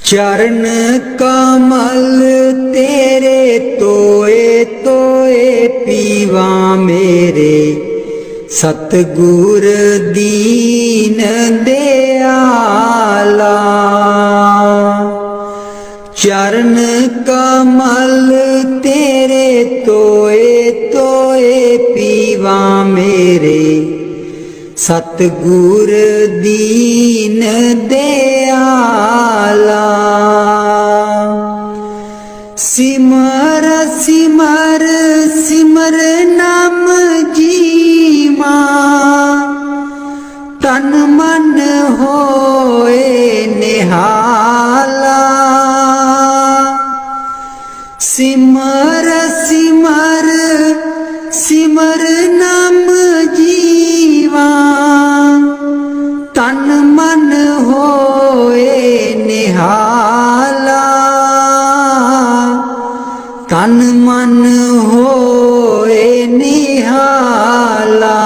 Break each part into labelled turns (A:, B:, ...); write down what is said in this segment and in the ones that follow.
A: चरण कमल तेरे तोए तोए पीवा मेरे, सतगुर दीन दयाला। चरण कमल तेरे तोए तोए पीवा मेरे, सतगुर दीन दयाला। सिमर सिमर सिमर नाम जीवा, तन मन होए निहाला। सिमर सिमर सिमर नाम जीवा, तन मन होए निहाला। तन मन होए निहाला।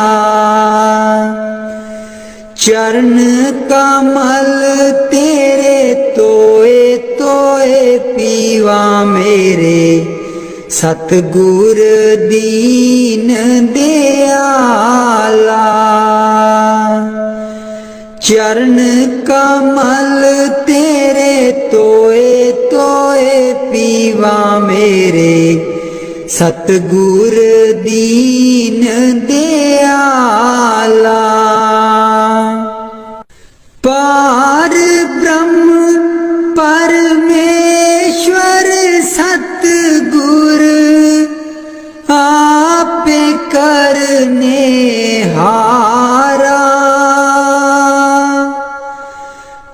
A: चरण कमल तेरे तोए तोए पीवा मेरे, सतगुर दीन दयाला। चरण कमल तेरे तोए तोए पीवा मेरे, सतगुर दीन दयाला। पार ब्रह्म परमेश्वर सतगुर, आपे करने हारा।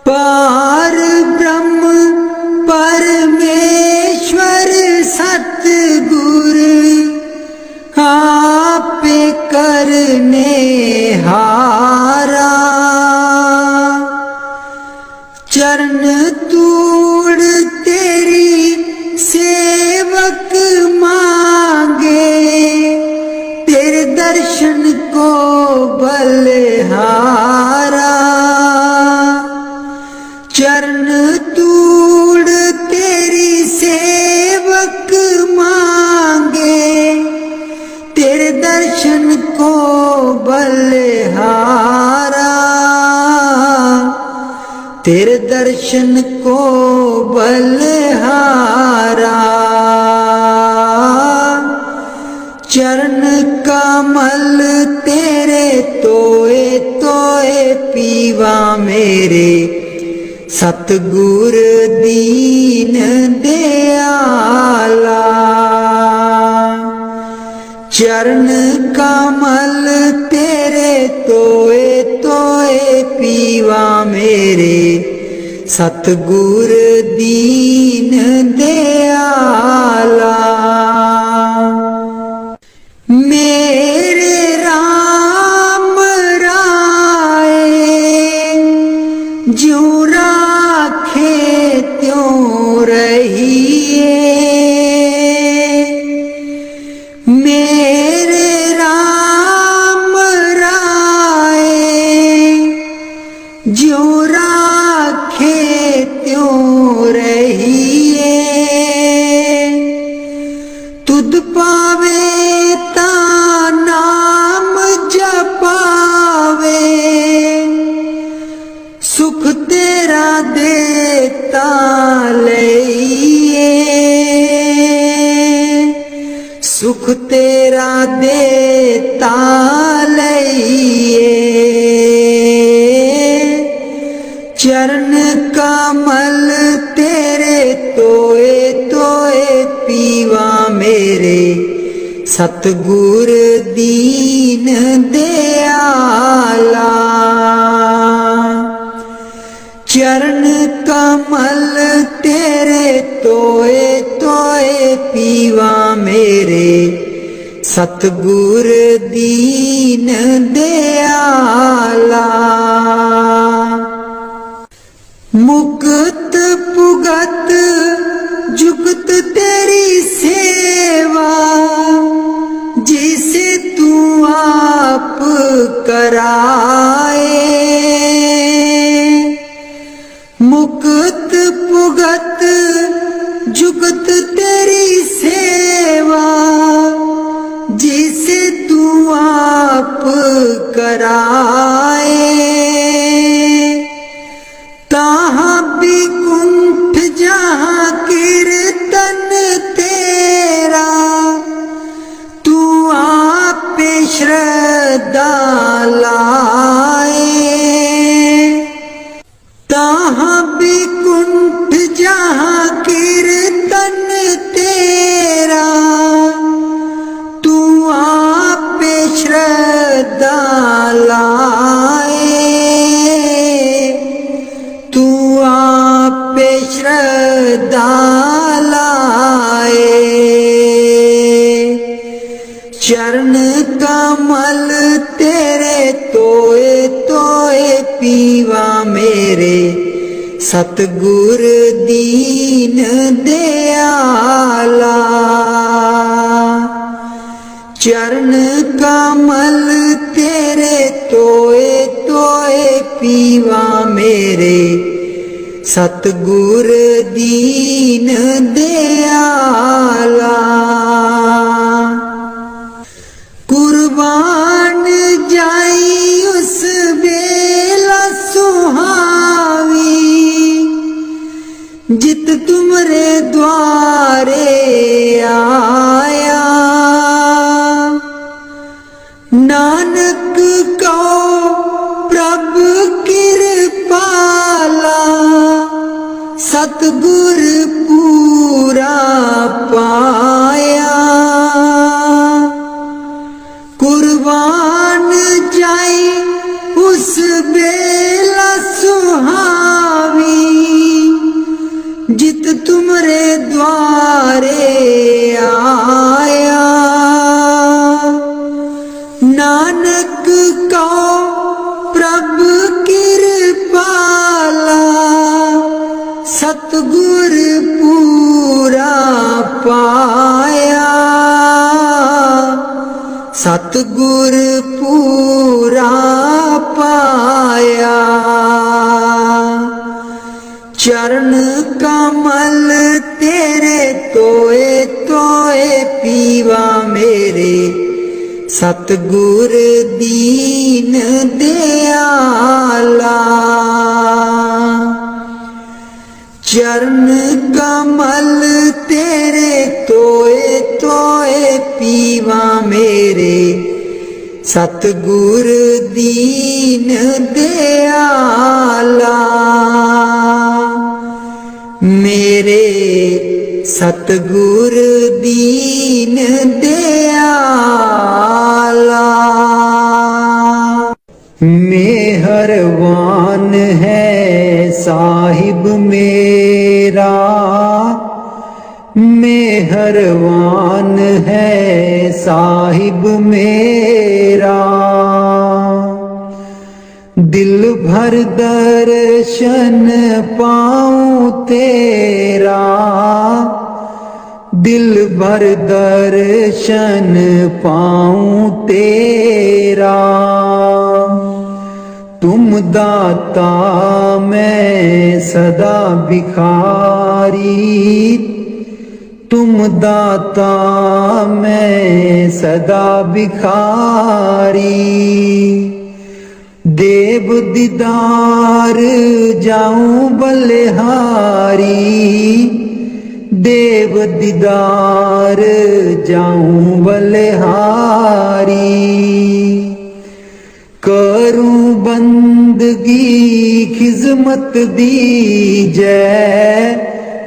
A: पार ब्रह्म परमेश्वर सतगुर, आपे करने हारा। चरण तूड़ तेरी सेवक मांगे, तेरे दर्शन को बलिहारा। चरण तूड़ तेरी सेवक मांगे, तेरे दर्शन को बलिहारा। तेरे दर्शन को बलिहारा। चरण कमल तेरे तोए तोए पीवा मेरे, सतगुर दीन दयाला। चरण कमल तेरे तोए तोए पीवा मेरे, सतगुर दीन दयाला। मेरे राम राय ज्यों राखे त्यों रहिए। मेरे राम राय ज्यों राखे त्यों रहिए। तुध पावे ता नाम जपावे, सुख तेरा देता लइए। सुख तेरा देता लइए। चरण कमल तेरे तोए तोए पीवा मेरे, सतगुर दीन दयाला। चरण कमल तेरे तोए तोए पीवा मेरे, सतगुर दीन दयाला। मुक्त पुगत जुगत तेरी सेवा, जिसे तू आप कराए। मुक्त पुगत श्रद्धा लाए। चरण कमल तेरे तोए तोए पीवा मेरे, सतगुर दीन दयाला। चरण कमल तेरे तोए तोए पीवा मेरे, सतगुर दीन दयाला। कुर्बान जाई उस बेला सुहावी, जित तुमरे द्वारे आया। नानक को प्रभु कृपाला, सतगुर पूरा पाया। कुर्बान जाई उस बेला सुहावी, जित तुमरे द्वारे आया। नानक को प्रभु कृपाला, सतगुर पूरा पाया। सतगुर पूरा पाया। चरण कमल तेरे तोए तोए पीवा मेरे, सतगुर दीन दयाला। चरण कमल तेरे तोए तोए पीवा मेरे, सतगुर दीन दयाला। मेरे सतगुर दीन दयाला। मेहरबान है साहिब मेरा, मेहरबान है साहिब मेरा। दिल भर दर्शन पाऊं तेरा, दिल भर दर्शन पाऊं तेरा। तुम दाता मैं सदा भिखारी, तुम दाता मैं सदा भिखारी। देव दीदार जाऊं बलिहारी, देव दीदार जाऊं बलिहारी। करूं बंदगी खिजमत दीजै,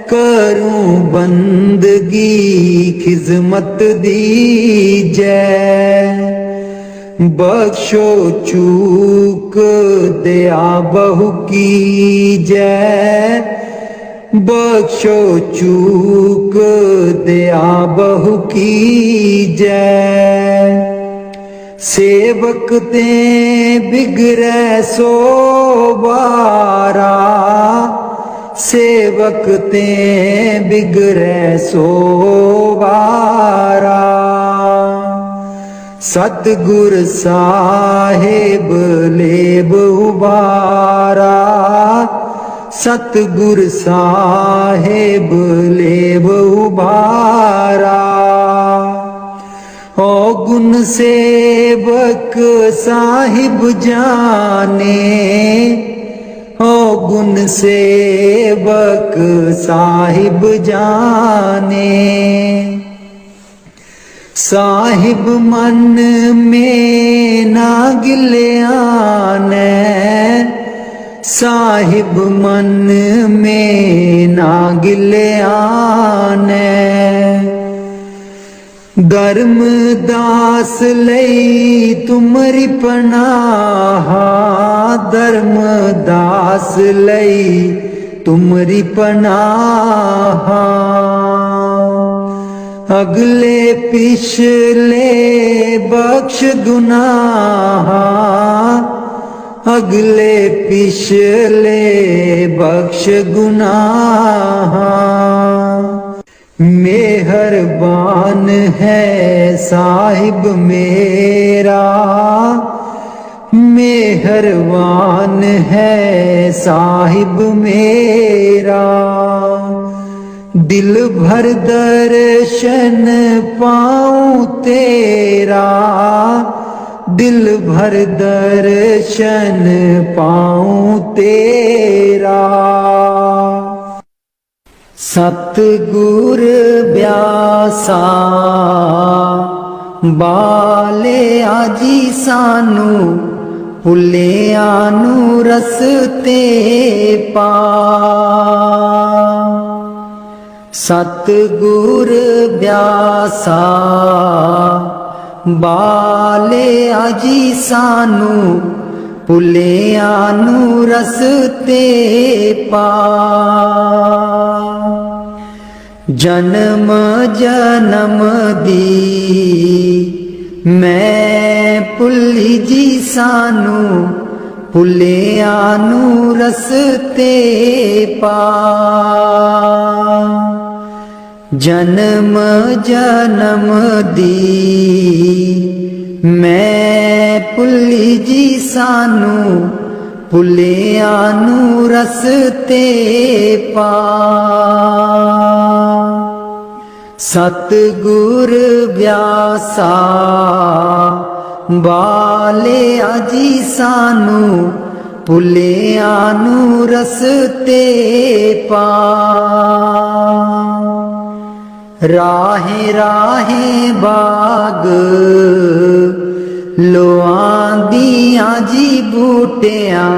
A: करूं बंदगी खिजमत दीजै। बख्शो चूक दया बहु कीजै, बख्शो चूक दया बहु कीजै। सेवक ते बिगड़ै सो बारा, सेवक ते बिगड़ै सो बारा। सतगुर साहेब लेब उबारा, सतगुर साहेब लेब उबारा। ओ गुण सेवक साहिब जाने, ओ गुण सेवक साहिब जाने। साहिब मन में ना गिल्याने, साहिब मन में ना गिल्याने। धर्मदास लई तुमरी पनाह, धर्मदास लई तुमरी पनाह। अगले पिछले बख्श गुनाह, अगले पिछले बख्श गुनाह। मेहरबान है साहिब मेरा, मेहरबान है साहिब मेरा। दिल भर दर्शन पाऊं तेरा, दिल भर दर्शन पाऊं तेरा। सतगुर ब्यासा बाले आजी सानू, भुलिया नू रस्ते पा। सतगुर ब्यासा बाले आजी सानू, भुलिया नू रस्ते पा। जन्म जन्म दी मैं भुली जी सानू, भुलिया नू रस्ते पा। जन्म जन्म दी मैं भुली जी सानू, भुलिया नू रस्ते पा। सतगुर ब्यासा बाले आजी सानू, भुलिया नू रस्ते पा। राहे राहे बाग लोआंदियां जी बूटियां,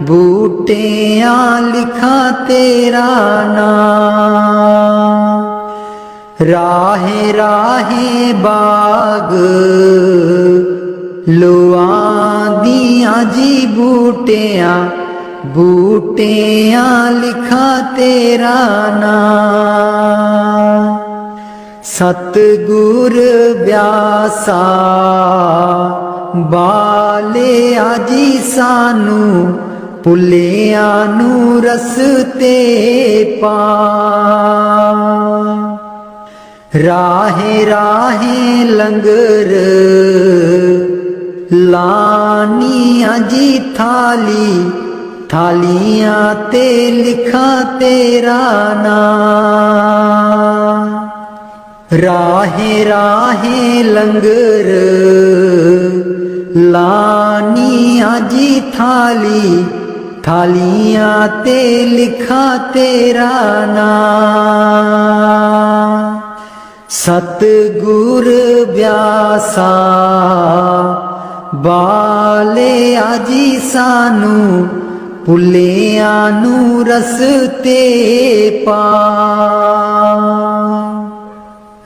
A: बूटियां लिखा तेरा नाम। राहे राहे बाग लोआंदियां जी बूटियां, बूटियां लिखा तेरा नाम। सतगुर ब्यासा बाले आजी सानू, भुलिया नू रस्ते पा। राहे राहे लंगर लानिया जी थाली, थालियां ते लिखा तेरा नाम। राहे राहे लंगर लानिया जी थाली, थालियां ते लिखा तेरा नाम। सतगुर ब्यासा बाले आजी सानू, भुलिया नू रस्ते पा।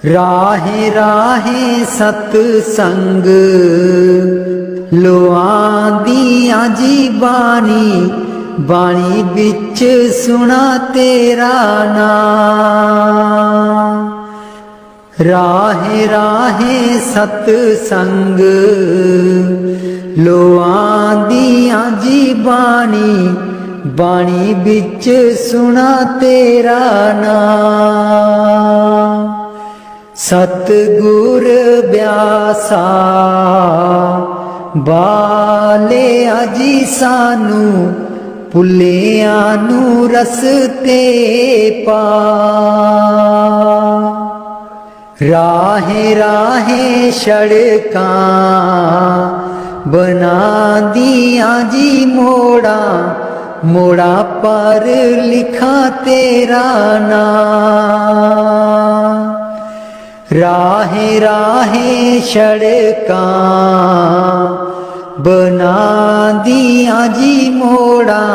A: राहे राहे सतसंग लोआंदियां जी बानी, बानी बिच सुना तेरा नाम। राहे राहे सतसंग लोआंदियां जी बानी, बानी बिच सुना तेरा नाम। सतगुर ब्यासा बाले आजी सानू, भुलिया नू रस्ते पा। राहे राहे सड़कां बना दियां जी मोड़ा, मोड़ा पर लिखा तेरा नाम। राहे राहे सड़कां बना दियां जी मोड़ा,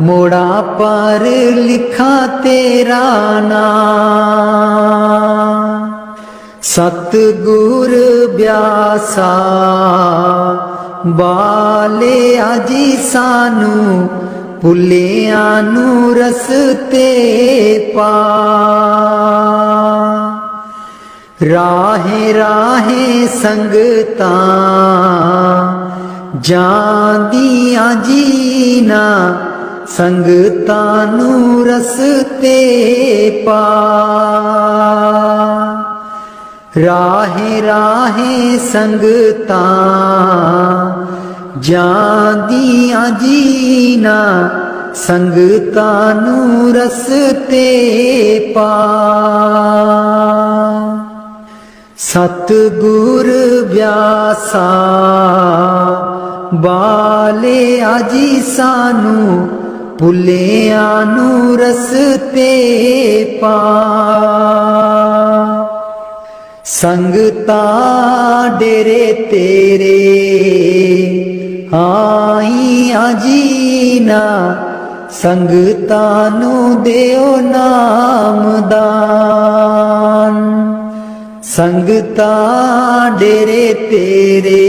A: मोड़ा पर लिखा तेरा नाम। सतगुर ब्यासा बाले आजी सानू, ਭੁੱਲਿਆਂ ਨੂੰ ਰਸਤੇ ਪਾ। ਰਾਹੇ ਰਾਹੇ ਸੰਗਤਾਂ ਜਾਂਦੀਆਂ ਜੀਨਾ, ਸੰਗਤਾਂ ਨੂੰ ਰਸਤੇ ਪਾ। ਰਾਹੇ ਰਾਹੇ ਸੰਗਤਾਂ ਜਾਂਦੀਆਂ ਜੀਨਾ, ਸੰਗਤਾਂ ਨੂੰ ਰਸਤੇ ਪਾ। ਸਤਿਗੁਰ ਬਿਆਸਾ ਬਾਲਿਆ ਜੀ ਸਾਨੂੰ, ਭੁੱਲਿਆਂ ਨੂੰ ਰਸਤੇ ਪਾ। ਸੰਗਤਾਂ ਡੇਰੇ ਤੇਰੇ ਆਈਆਂ ਜੀਨਾ, ਸੰਗਤਾਂ ਨੂੰ ਦਿਓ ਨਾਮਦਾਨ। ਸੰਗਤਾਂ ਡੇਰੇ ਤੇਰੇ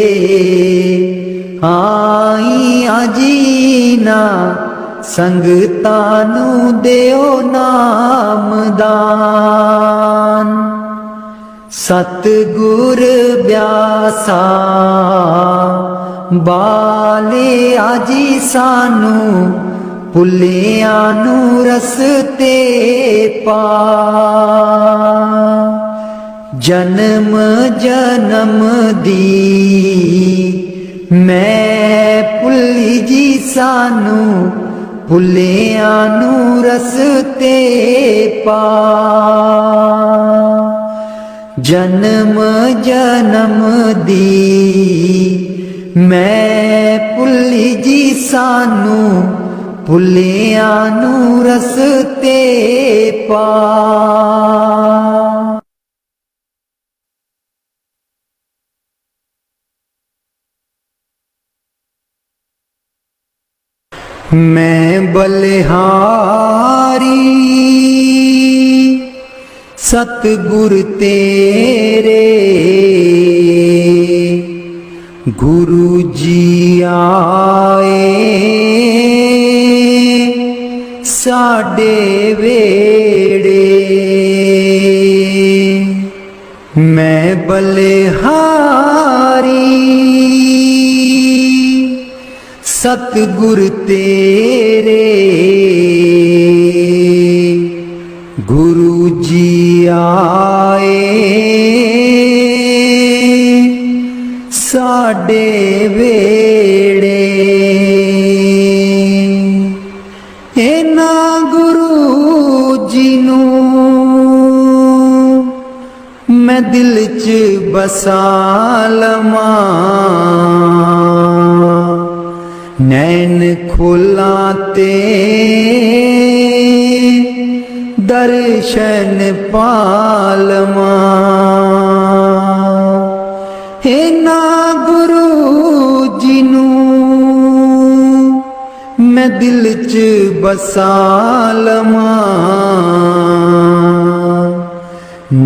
A: ਆਈਆਂ ਜੀਨਾ, ਸੰਗਤਾਂ ਨੂੰ ਦਿਓ ਨਾਮਦਾਨ। ਸਤਿਗੁਰ ਬਿਆਸਾ ਬਾਲਿਆ ਜੀ ਸਾਨੂੰ, ਭੁੱਲਿਆਂ ਨੂੰ ਰਸਤੇ ਪਾ। ਜਨਮ ਜਨਮ ਦੀ ਮੈਂ ਭੁੱਲੀ ਜੀ ਸਾਨੂੰ, ਭੁੱਲਿਆਂ ਨੂੰ ਰਸਤੇ ਪਾ। ਜਨਮ ਜਨਮ ਦੀ ਮੈਂ ਭੁੱਲੀ ਜੀ ਸਾਨੂੰ, ਭੁੱਲਿਆਂ ਨੂੰ ਰਸਤੇ ਪਾ। मैं बलिहारी सतगुर तेरे, गुरु जी आए साडे वेड़े। मैं बलिहारी सतगुर तेरे, गुरु जी आए साडे वेड़े। इन्हां गुरु जी नूं मैं दिल च बसा लवां, नैन खोला ते दर्शन पालवां। इन्हां गुरु जी नूं मैं दिल च बसा लवां,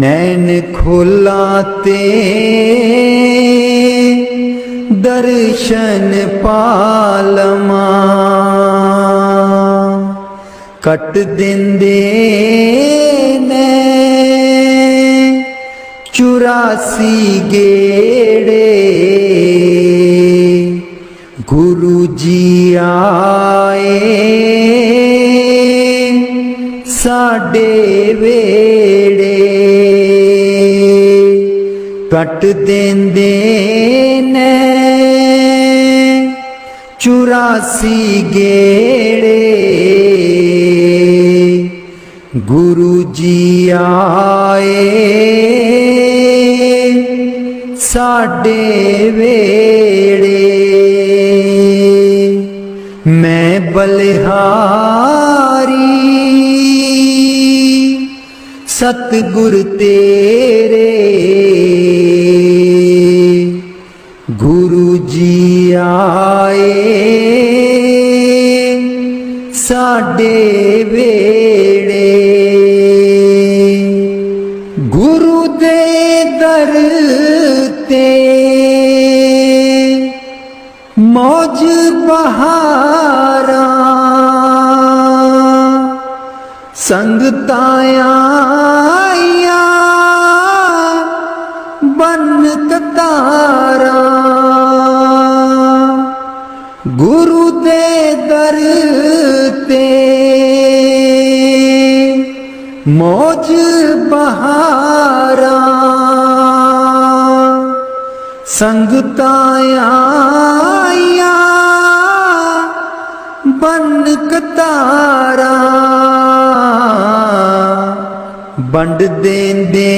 A: नैन खोला ते दर्शन पालवां। कट देंदे ने 84 गेड़े, गुरु जी आए साडे वेड़े। कट देंदे ने 84 गेड़े, गुरु जी आए साडे वेड़े। मैं बलिहारी सतगुर तेरे, गुरु जी आए साडे वेड़े। गुरु दे दर ते मौज बहारा, संगतां आईयां बन कतारां, गुरु दे दर ते मौज बहारां। संगतां आईयां बन कतारां, बंड देंदे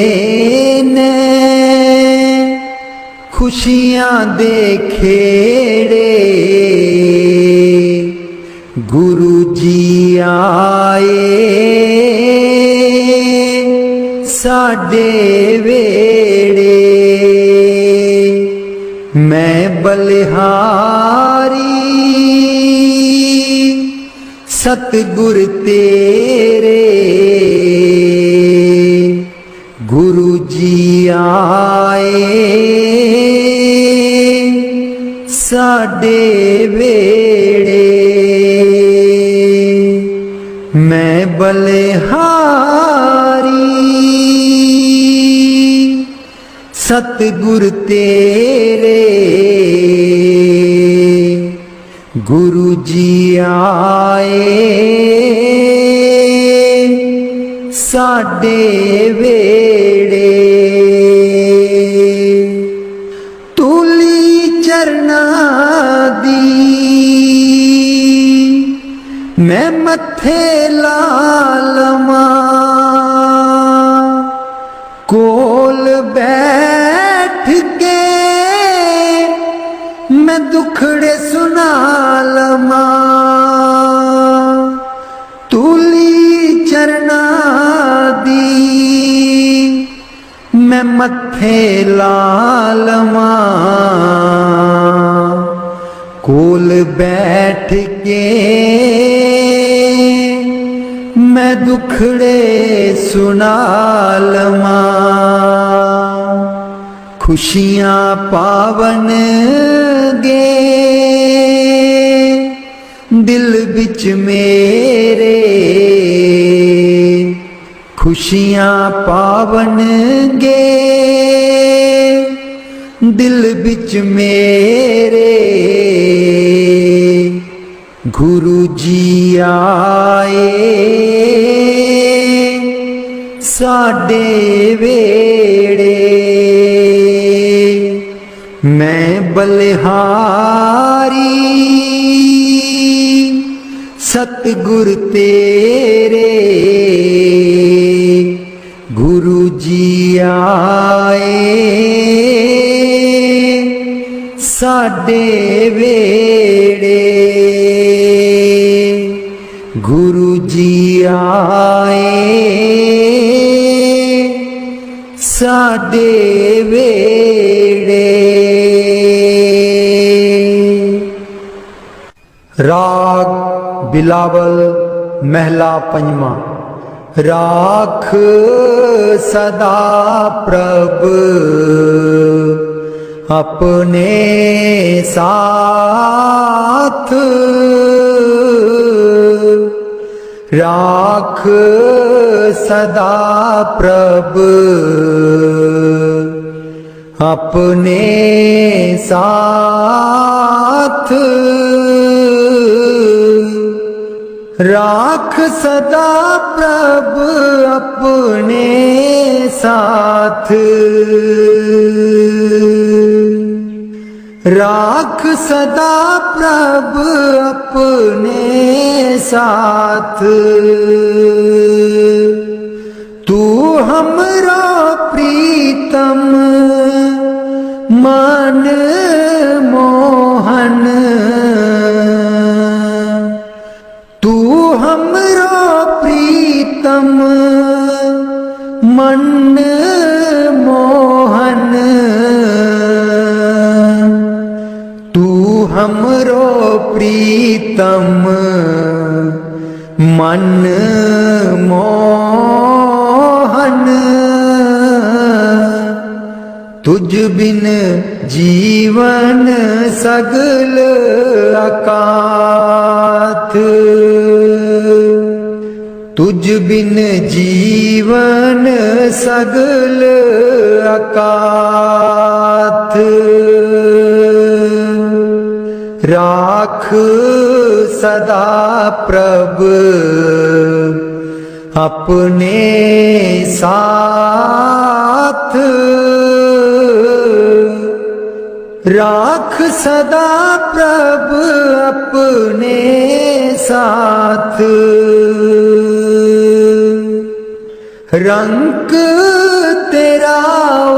A: ने खुशियां दे खेड़े। गुरु जी आए साडे वेड़े, मैं बलिहारी सतगुर तेरे। गुरु जी आए साडे वेड़े, मैं बलिहारी सतगुर तेरे। गुरु जी आए साडे वेड़े, तूली चरना दी मैं मथे ला लवां, कोल बैठ के मैं दुखड़े सुना लवां। तूली चरना दी मैं मथे ला लवां, कोल बैठ के मैं दुखड़े सुना लवां। खुशियां पावन गे दिल बिच मेरे, खुशियां पावन गे दिल बिच मेरे। गुरु जी आए साडे वेड़े, मैं बलिहारी सतगुर तेरे। गुरु जी आए साडे वेड़े, गुरु जी आए साडे वेड़े। राग बिलावल महला पंजवा। राख सदा प्रभ अपने साथ, राख सदा प्रभ अपने साथ, राख सदा प्रभ अपने साथ, राख सदा प्रभ अपने साथ। तू हमरा प्रीतम मन मोहन, तू हमरा प्रीतम मन मोहन, तू हमरो प्रीतम मन मोहन। तुझ बिन जीवन सगल अकाथ, तुझ बिन जीवन सगल अकाथ। राख सदा प्रभु अपने साथ। राख सदा प्रभु अपने साथ। रंग तेरा ओ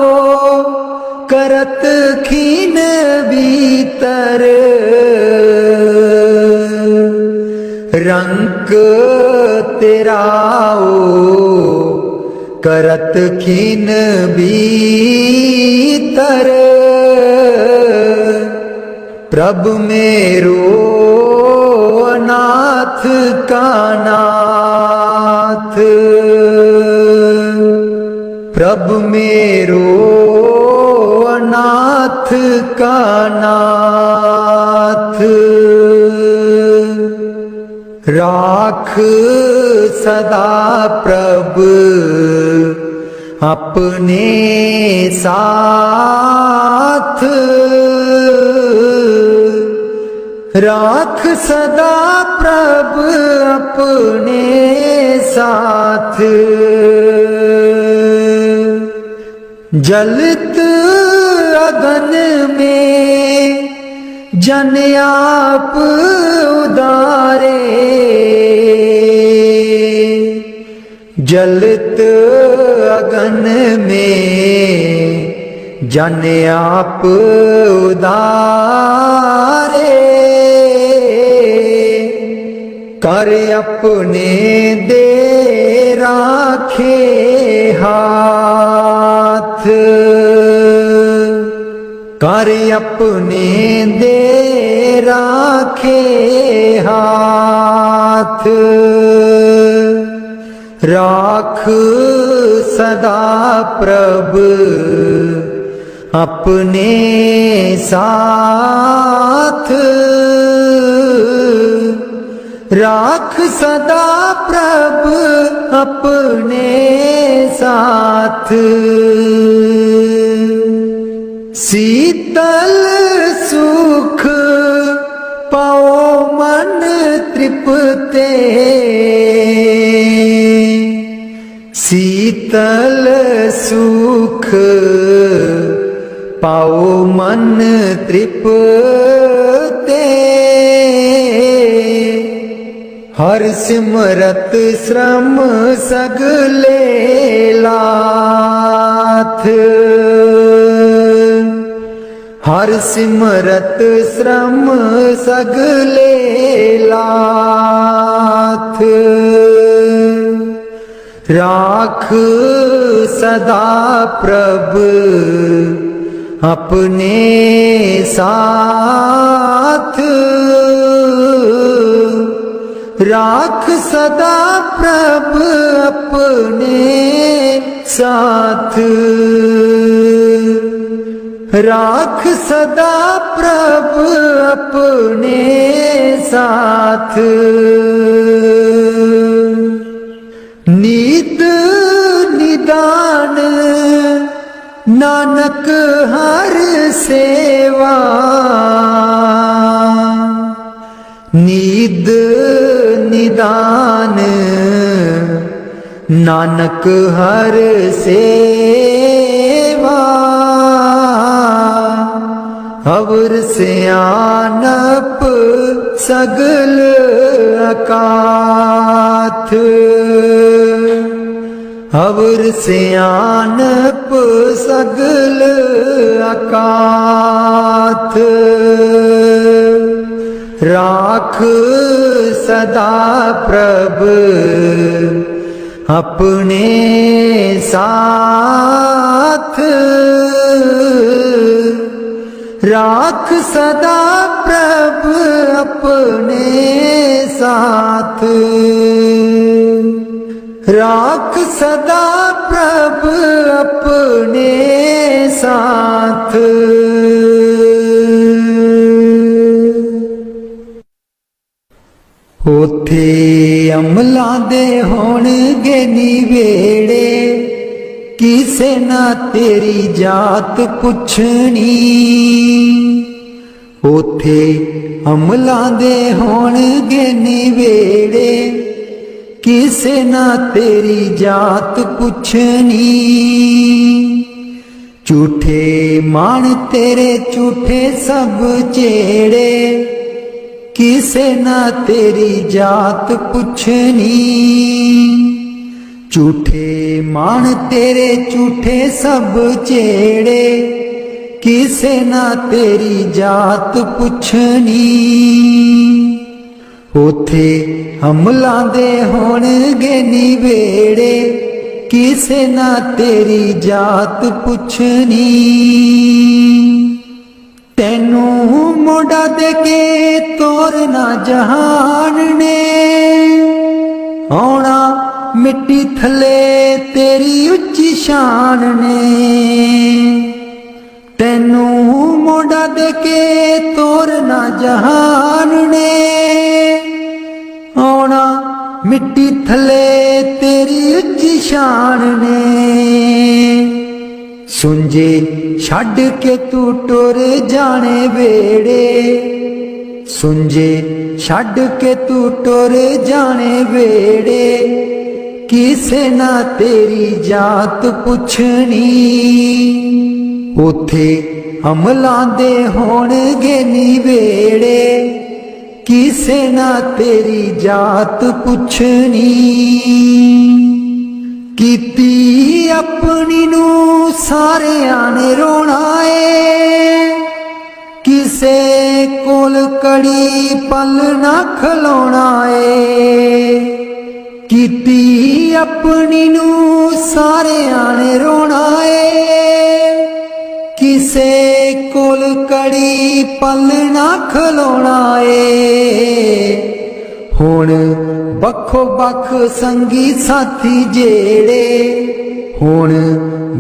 A: करत खीन भीतर। रंग तेरा ओ करत खीन भीतर। प्रभु मेरो नाथ का नाथ। प्रभु मेरो नाथ का नाथ। राख सदा प्रभु अपने साथ। राख सदा प्रभु अपने साथ। जलत अगन में जन आप उदारे। जलत अगन में जन आप उदारे। कर अपने दे राखे हाथ। कर अपने दे राखे हाथ। राख सदा प्रभु अपने साथ। राख सदा प्रभु अपने साथ। शीतल सुख पाओ मन तृप्ते। शीतल सुख पाओ मन तृप्ते। हर सिमरत श्रम सगले लाथ। हर सिमरत श्रम सगले लाथ। राख सदा प्रभु अपने साथ। राख सदा प्रभु अपने साथ। राख सदा प्रभु अपने साथ। नीत निदान नानक हर सेवा। नीद निदान नानक हर सेवा। अवर सियानप सगल अकाथ। अवर सियानप सगल अकाथ। राख सदा प्रभु अपने साथ। राख सदा प्रभु अपने साथ। राख सदा प्रभु अपने साथ। ਉਥੇ ਅਮਲਾਂ ਦੇ ਹੋਣਗੇ ਨਿਵੇੜੇ, ਕਿਸੇ ਨਾ ਤੇਰੀ ਜਾਤ ਪੁੱਛਣੀ। ਉਥੇ ਅਮਲਾਂ ਦੇ ਹੋਣਗੇ ਨਿਵੇੜੇ, ਕਿਸੇ ਨਾ ਤੇਰੀ ਜਾਤ ਪੁੱਛਣੀ। ਝੂਠੇ ਮਾਣ ਤੇਰੇ ਝੂਠੇ ਸਭ ਚੇੜੇ, ਕਿਸੇ ਨਾ ਤੇਰੀ ਜਾਤ ਪੁੱਛਣੀ। ਝੂਠੇ ਮਾਣ ਤੇਰੇ ਝੂਠੇ ਸਭ ਚੇੜੇ, ਕਿਸੇ ਨਾ ਤੇਰੀ ਜਾਤ ਪੁੱਛਣੀ। ਉਥੇ ਅਮਲਾਂ ਦੇ ਹੋਣਗੇ ਨਿਵੇੜੇ, ਕਿਸੇ ਨਾ ਤੇਰੀ ਜਾਤ ਪੁੱਛਣੀ। ਤੈਨੂੰ ਮੋਢਾ ਦੇ ਕੇ ਤੋਰਨਾ ਜਹਾਨ ਨੇ, ਆਉਣਾ ਮਿੱਟੀ ਥੱਲੇ ਤੇਰੀ ਉੱਚੀ ਸ਼ਾਨ ਨੇ। ਤੈਨੂੰ ਮੋਢਾ ਦੇ ਕੇ ਤੋਰਨਾ ਜਹਾਨ ਨੇ, ਆਉਣਾ ਮਿੱਟੀ ਥੱਲੇ ਤੇਰੀ ਉੱਚੀ ਸ਼ਾਨ ਨੇ। ਸੁੰਝੇ ਛੱਡ ਕੇ ਤੂੰ ਟੁਰ ਜਾਣੇ ਵੇੜੇ, ਸੁੰਝੇ ਛੱਡ ਕੇ ਤੂੰ ਟੁਰ ਜਾਣੇ ਵੇੜੇ, ਕਿਸੇ ਨਾ ਤੇਰੀ ਜਾਤ ਪੁੱਛਣੀ। ਉਥੇ ਅਮਲਾਂ ਦੇ ਹੋਣਗੇ ਨਿਵੇੜੇ, ਕਿਸੇ ਨਾ ਤੇਰੀ ਜਾਤ ਪੁੱਛਣੀ। ਕੀਤੀ ਆਪਣੀ ਨੂੰ ਸਾਰਿਆਂ ਨੇ ਰੋਣਾ ਏ, ਕਿਸੇ ਕੋਲ ਕੜੀ ਪਲ ਨਾ ਖਲੋਣਾ ਏ। ਕੀਤੀ ਆਪਣੀ ਨੂੰ ਸਾਰਿਆਂ ਨੇ ਰੋਣਾ ਏ, ਕਿਸੇ ਕੋਲ ਕੜੀ ਪਲ ਨਾ ਖਲੋਣਾ ਏ। ਹੁਣ ਵੱਖੋ ਵੱਖ ਸੰਗੀ ਸਾਥੀ ਜਿਹੜੇ, ਹੁਣ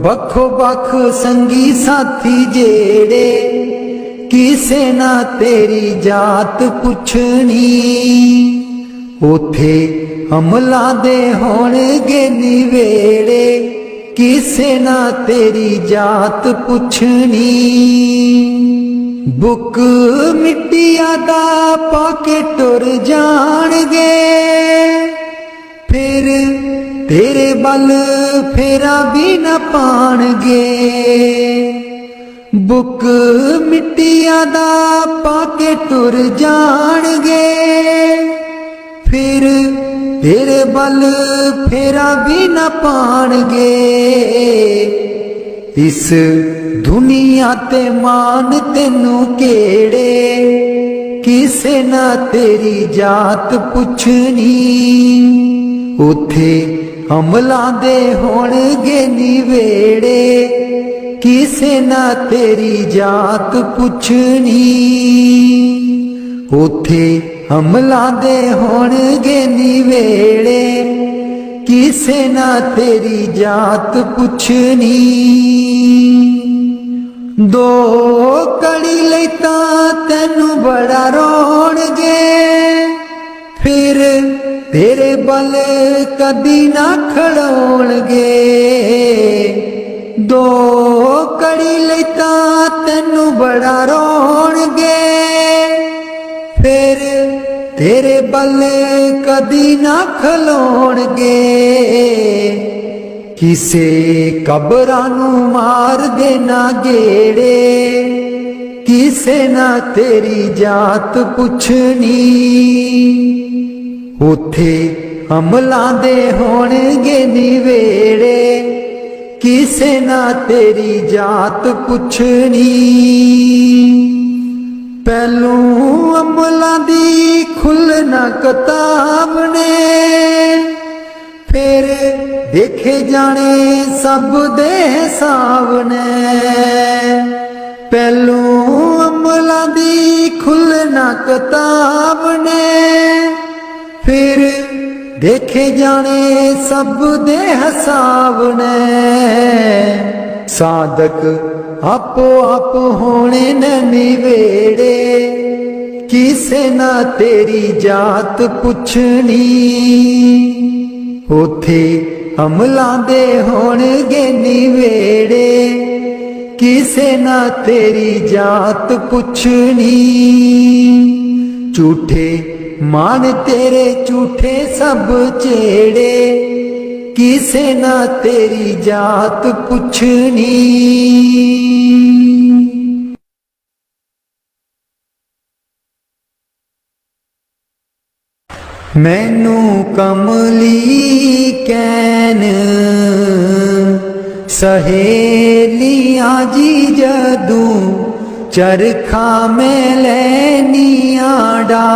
A: ਵੱਖੋ ਵੱਖ ਸੰਗੀ ਸਾਥੀ ਜਿਹੜੇ, ਕਿਸੇ ਨਾ ਤੇਰੀ ਜਾਤ ਪੁੱਛਣੀ। ਉਥੇ ਅਮਲਾਂ ਦੇ ਹੋਣਗੇ ਨਿਵੇੜੇ, ਕਿਸੇ ਨਾ ਤੇਰੀ ਜਾਤ ਪੁੱਛਣੀ। ਬੁੱਕ ਮਿੱਟੀਆਂ ਦਾ ਪਾ ਕੇ ਟੁਰ ਜਾਣਗੇ, ਫਿਰ ਤੇਰੇ ਵੱਲ ਫੇਰਾ ਵੀ ਨਾ ਪਾਣਗੇ। ਬੁੱਕ ਮਿੱਟੀਆਂ ਦਾ ਪਾ ਕੇ ਟੁਰ ਜਾਣਗੇ, ਫਿਰ ਤੇਰੇ ਵੱਲ ਫੇਰਾ ਵੀ ਨਾ ਪਾਣਗੇ। ਇਸ ਦੁਨੀਆ ਤੇ ਮਾਨ ਤੈਨੂੰ ਕਿਹੜੇ, ਕਿਸੇ ਨਾ ਤੇਰੀ ਜਾਤ ਪੁੱਛਣੀ। ਉਥੇ ਅਮਲਾਂ ਦੇ ਹੋਣਗੇ ਨਿਵੇੜੇ, ਕਿਸੇ ਨਾ ਤੇਰੀ ਜਾਤ ਪੁੱਛਣੀ। ਉਥੇ ਅਮਲਾਂ ਦੇ ਹੋਣਗੇ ਨਿਵੇੜੇ, ਕਿਸੇ ਨਾ ਤੇਰੀ ਜਾਤ ਪੁੱਛਣੀ। ਦੋ ਕੜੀ ਲਈ ਤਾਂ ਤੈਨੂੰ ਬੜਾ ਰੋਣਗੇ, ਫਿਰ ਤੇਰੇ ਵੱਲ ਕਦੀ ਨਾ ਖੜੋਣਗੇ। ਦੋ ਕੜੀ ਲਈ ਤਾਂ ਤੈਨੂੰ ਬੜਾ ਰੋਣਗੇ, ਫਿਰ ਤੇਰੇ ਵੱਲ ਕਦੀ ਨਾ ਖਲੋਣਗੇ। ਕਿਸੇ ਕਬਰਾਂ ਨੂੰ ਮਾਰ ਦੇਣਾ ਗੇੜੇ, ਕਿਸੇ ਨਾ ਤੇਰੀ ਜਾਤ ਪੁੱਛਣੀ। ਉਥੇ ਅਮਲਾਂ ਦੇ ਹੋਣਗੇ ਨਿਵੇੜੇ, ਕਿਸੇ ਨਾ ਤੇਰੀ ਜਾਤ ਪੁੱਛਣੀ। ਪਹਿਲੋਂ ਅਮਲਾਂ ਦੀ ਖੁੱਲ੍ਹਣਾ ਕਿਤਾਬ ਨੇ, ਫਿਰ ਦੇਖੇ ਜਾਣੇ ਸਭ ਦੇ ਹਿਸਾਬ ਨੇ। ਪਹਿਲੋਂ ਅਮਲਾਂ ਦੀ ਖੁੱਲ੍ਹਣਾ ਕਿਤਾਬ ਨੇ, ਫਿਰ ਦੇਖੇ ਜਾਣੇ ਸਭ ਦੇ ਹਿਸਾਬ ਨੇ। ਸਾਦਕ ਆਪੋ ਆਪ ਹੋਣੇ ਨੇ ਨਿਵੇੜੇ, किसे ना तेरी जात पुछनी। उथे अमलां दे होणगे निवेड़े, किसे ना तेरी जात पुछनी। झूठे मान तेरे झूठे सब चेड़े, किसे ना तेरी जात पुछनी। मैनू कमली कैन सहेलियां जी जदूं चरखा में लैनियां डा।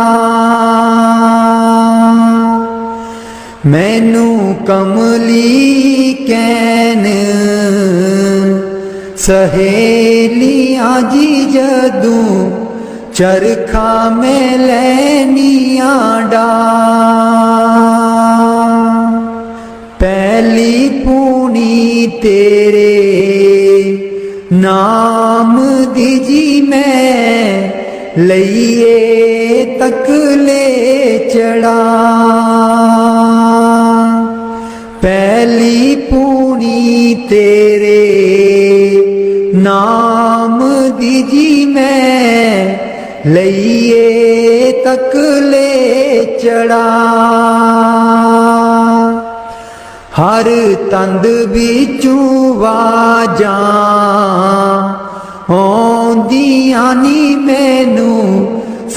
A: मैनू कमली कैन सहेलियां जी जदूं चरखा में लैनियां डा। पहली पूनी तेरे नाम दी जी मैं लईए तकले चढ़ा। पहली पूनी तेरे नाम दी जी मैं लईए तकले चढ़ा। हर तंद बिचू वाजां आउंदियां नी मैनू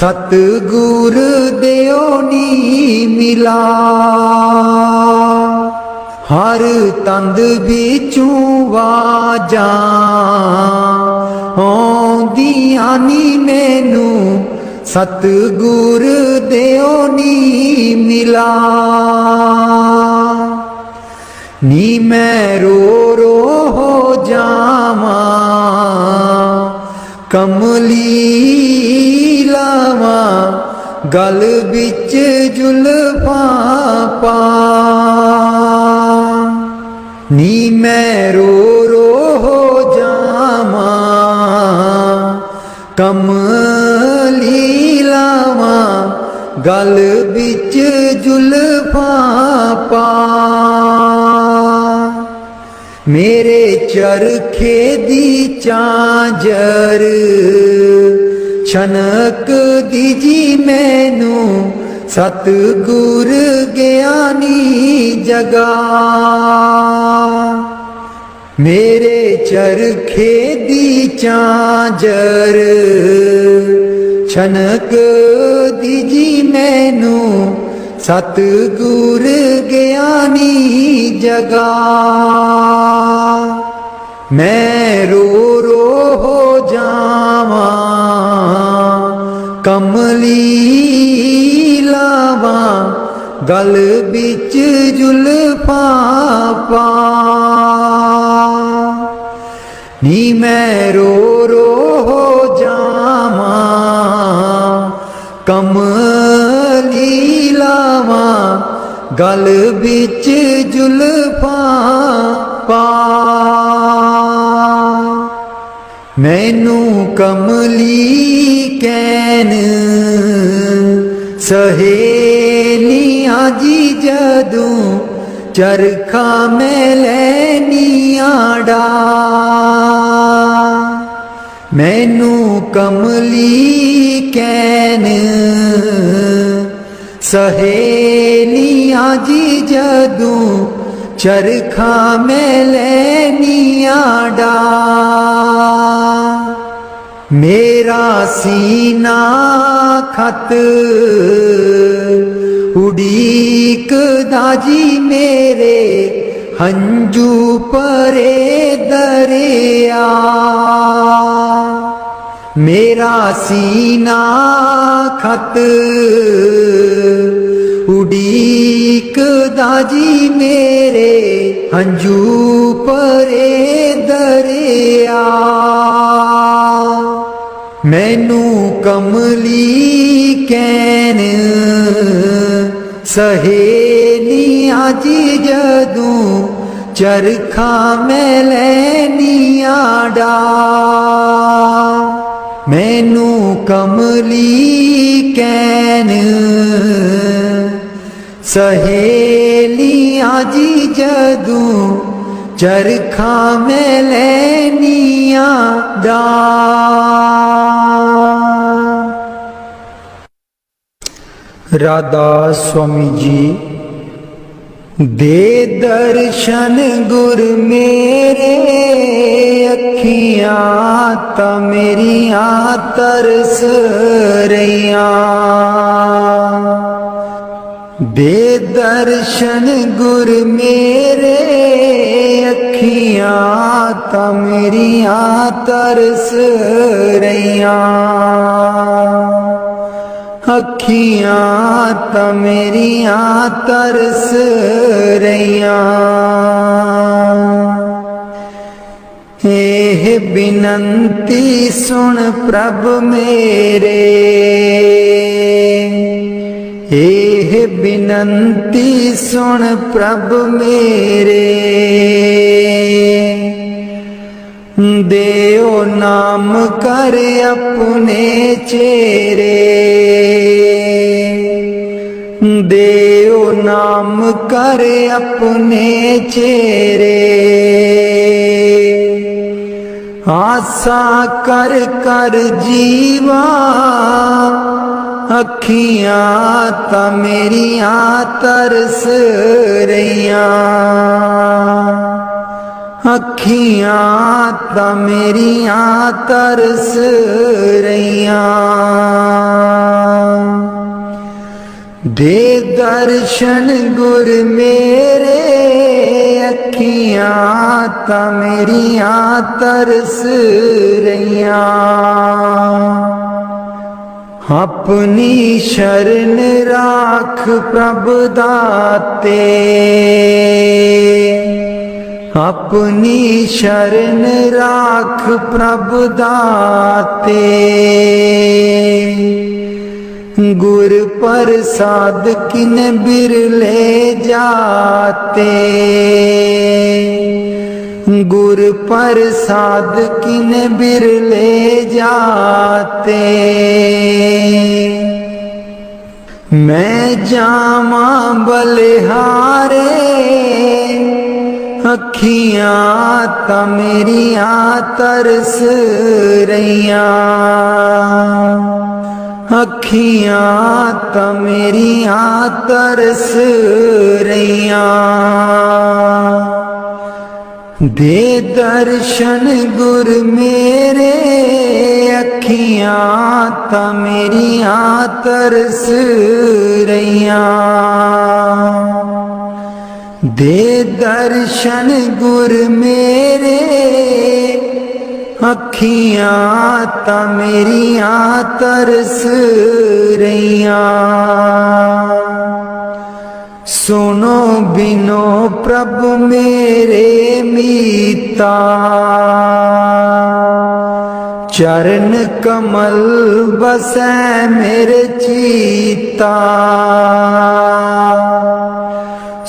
A: सतगुर दिओ नी मिला। हर तंद बिचू वाजां आउंदियां नी मैनू सतगुर दिओ नी मिला। नी मैं रो रो हो जावां कमली लावां गल बिच जुल्फां पा। नी मैं रो रो हो जावां कमली लावां गल बिच जुल्फां पा। मेरे चरखे दी चांजर छनक दीजी मैनू सतगुर ज्ञानी जगा। मेरे चरखे दी चांजर छनक दीजी मैनू सतगुर ज्ञानी जगा। मैं रो रो हो जावां कमली लावां गल बिच जुल्फां पा। नी मैं रो रो हो जावां कमली लावां गल बिच जुल्फां पा। मैनू कमली कैन सहेलियां जी जदूं चरखा में लैनियां डा। मैनू कमली कैन सहेलियां जी जदूं चरखा में लैनियां डा। मेरा सीना खत उड़ीक दाजी मेरे हंजू परे दरिया। मेरा सीना खत उड़ीक दाजी मेरे हंजू परे दरिया। मैनू कमली कैन सहेलियां जी जदूं चरखा में लैनियां डा। मैनू कमली कैन सहेलियां जी जदू चरखा में लैनिया दा। राधा स्वामी जी दे दर्शन गुर मेरे अखियां ता मेरियां तरस रहियां। दे दर्शन गुर मेरे अखियां ता मेरियां तरस रहियां। अखियां ता मेरियां तरस रहियां। एह बिनंती सुन प्रभ मेरे, एह बिनंती सुन प्रभ मेरे। देओ नाम कर अपने चेरे, देओ नाम कर अपने चेरे। आसा कर कर जीवा अखियां ता मेरियां तरस रहियां। अखियां ता मेरियां तरस रहियां। दे दर्शन गुर मेरे अखियां ता मेरियां तरस रहियां। अपनी शरण राख प्रभ दाते, अपनी शरण राख प्रभ दाते। गुर प्रसाद किन बिरले जाते, गुर प्रसाद किन बिरले जाते। मैं जावा बलिहारे अखियां ता मेरियां तरस रहियां। अखियां ता मेरियां तरस रहियां। दे दर्शन गुर मेरे अखियां ता मेरियां तरस रहियां। दे दर्शन गुर मेरे अखियां ता मेरियां तरस रहियां। सुनो बिनो प्रभु मेरे मीता, चरण कमल बसै मेरे चीता।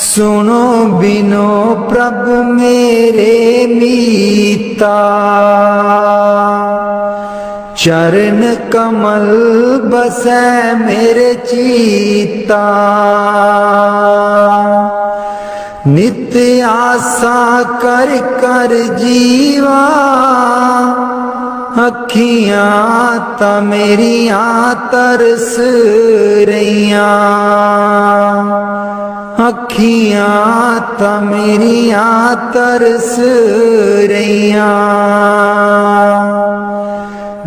A: सुनो बिनो प्रभु मेरे मीता, चरण कमल बसै मेरे चीता। नित्य आशा कर कर जीवा अखियां ता मेरियां तरस रहियां। अखियां ता मेरियां तरस रहियां।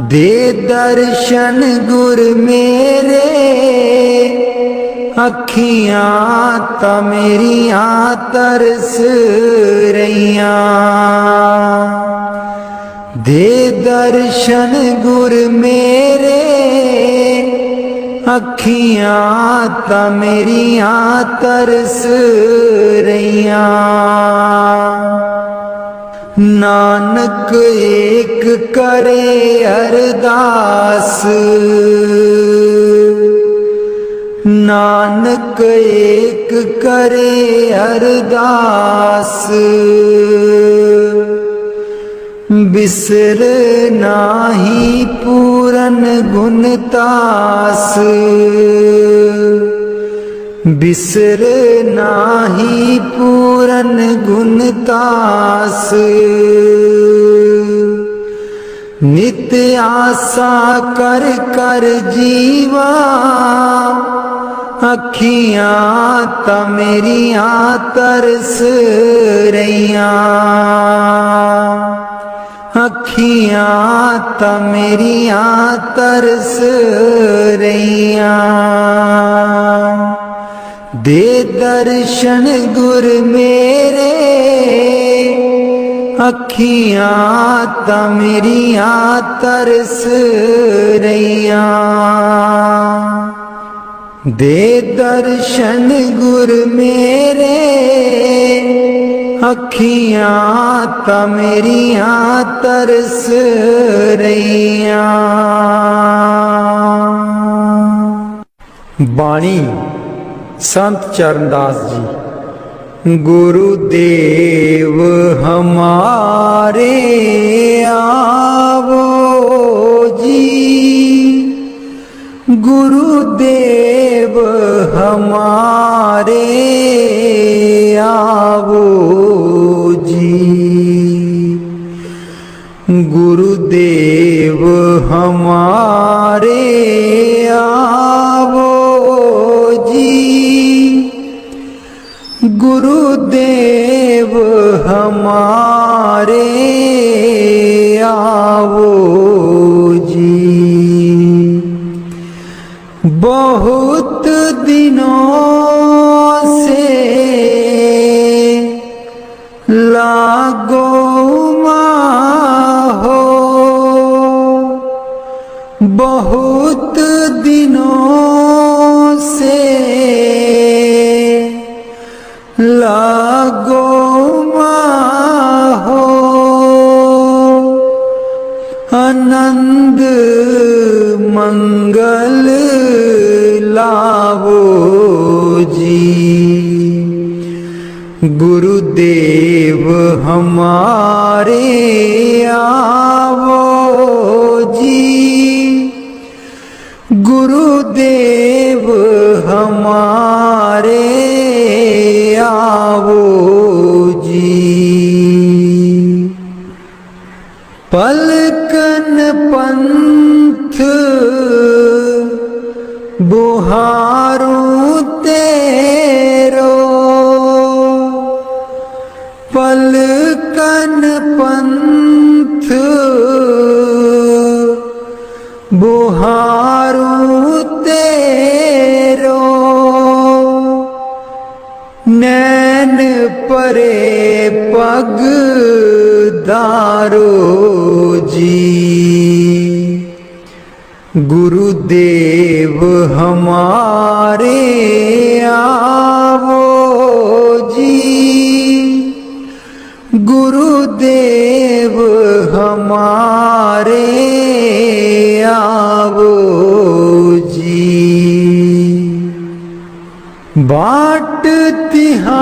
A: दे दर्शन गुर मेरे अखियां ता मेरियां तरस रहियां। दे दर्शन गुर मेरे अखियां ता मेरियां तरस रहियां। नानक एक करे अरदास, नानक एक करे अरदास। बिसर नाही पूर पूरन गुणतास बिसर नाही पूरन गुणतास नित्य आशा कर कर जीवा अखियां ता मेरियां तरस रहियां अखियां ता मेरियां तरस रहियां दे दर्शन गुर मेरे अखियां ता मेरियां तरस रहियां दे दर्शन गुर मेरे अखियां ता मेरियां तरस रहियां। बाणी संत चरणदास जी। गुरुदेव हमारे आवो जी गुरुदेव हमारे आवो जी गुरुदेव हमारे आवो जी गुरुदेव हमारे आवो जी बहुत दिनों से लागो हो बहुत दिनों से लागो हो आनंद मंगल लावो जी गुरुदेव हमारे आवो जी गुरुदेव हमारे आवो जी पलकन पंथ बुहारूं तेरो पलकन पंथ बुहारूं तेरो नैन परे पग दारो जी गुरुदेव हमारे आवो जी गुरुदेव हमारे आवो जी बाट तिहारी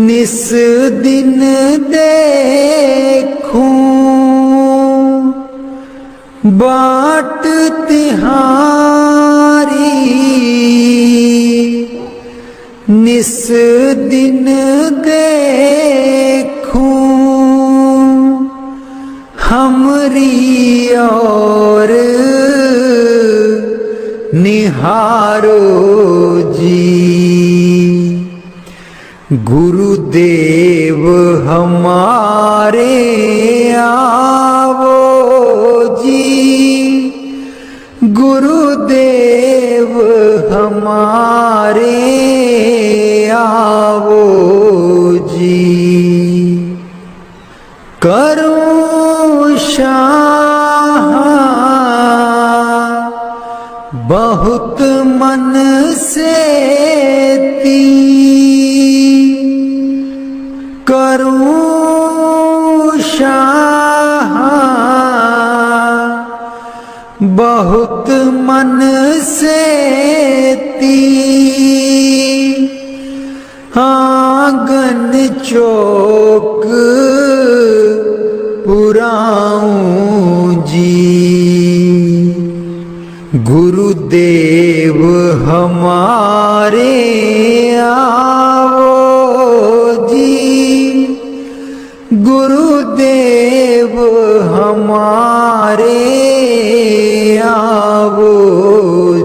A: निस दिन देखूं बाट तिहारी निस दिन देखूं हमरी और निहारो जी गुरुदेव हमारे आवो जी गुरुदेव हमारे आवो जी करूं शाह बहुत मन से ती करूं शाह बहुत मन से ती आंगन चौक पुरानो जी। गुरुदेव हमारे आओ जी, गुरुदेव हमारे आओ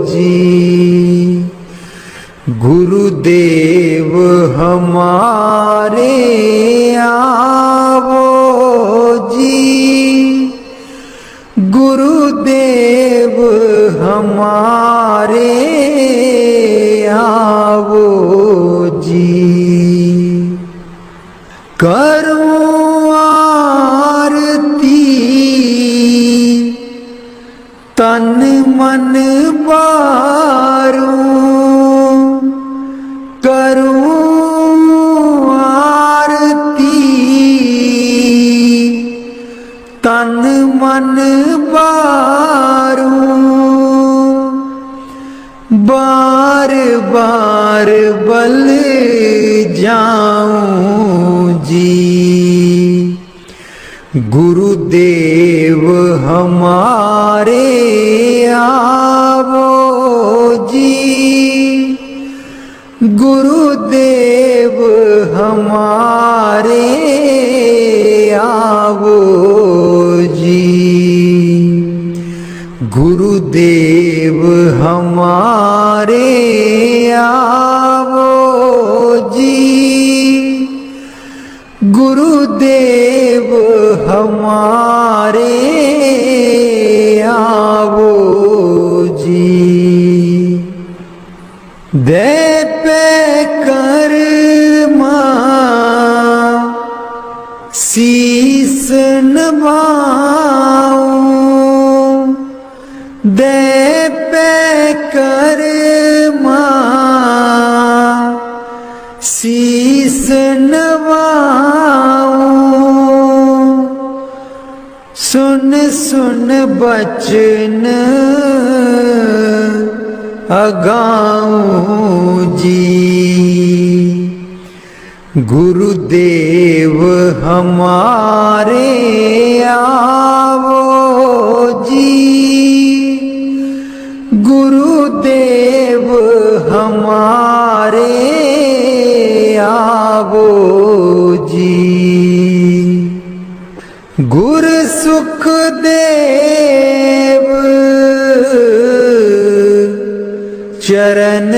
A: जी, गुरुदेव हमारे आओ जी, गुरुदेव हमारे आओ जी। करूं आरती तन मन बारूं, करूं आरती तन मन बारूं, बार बार बल जाऊं जी। गुरुदेव हमारे आओ जी, गुरुदेव हमारे आओ जी, गुरुदेव हमारे आओ जी, गुरुदेव हमारे आओ जी। दे पे कर्मा शीस नभाऊं, दे पे कर्मा शीस नभाऊं, सुन सुन बचन अगाऊं जी। गुरुदेव हमारे आओ जी, गुरुदेव हमारे आओ जी। गुर सुखदेव चरण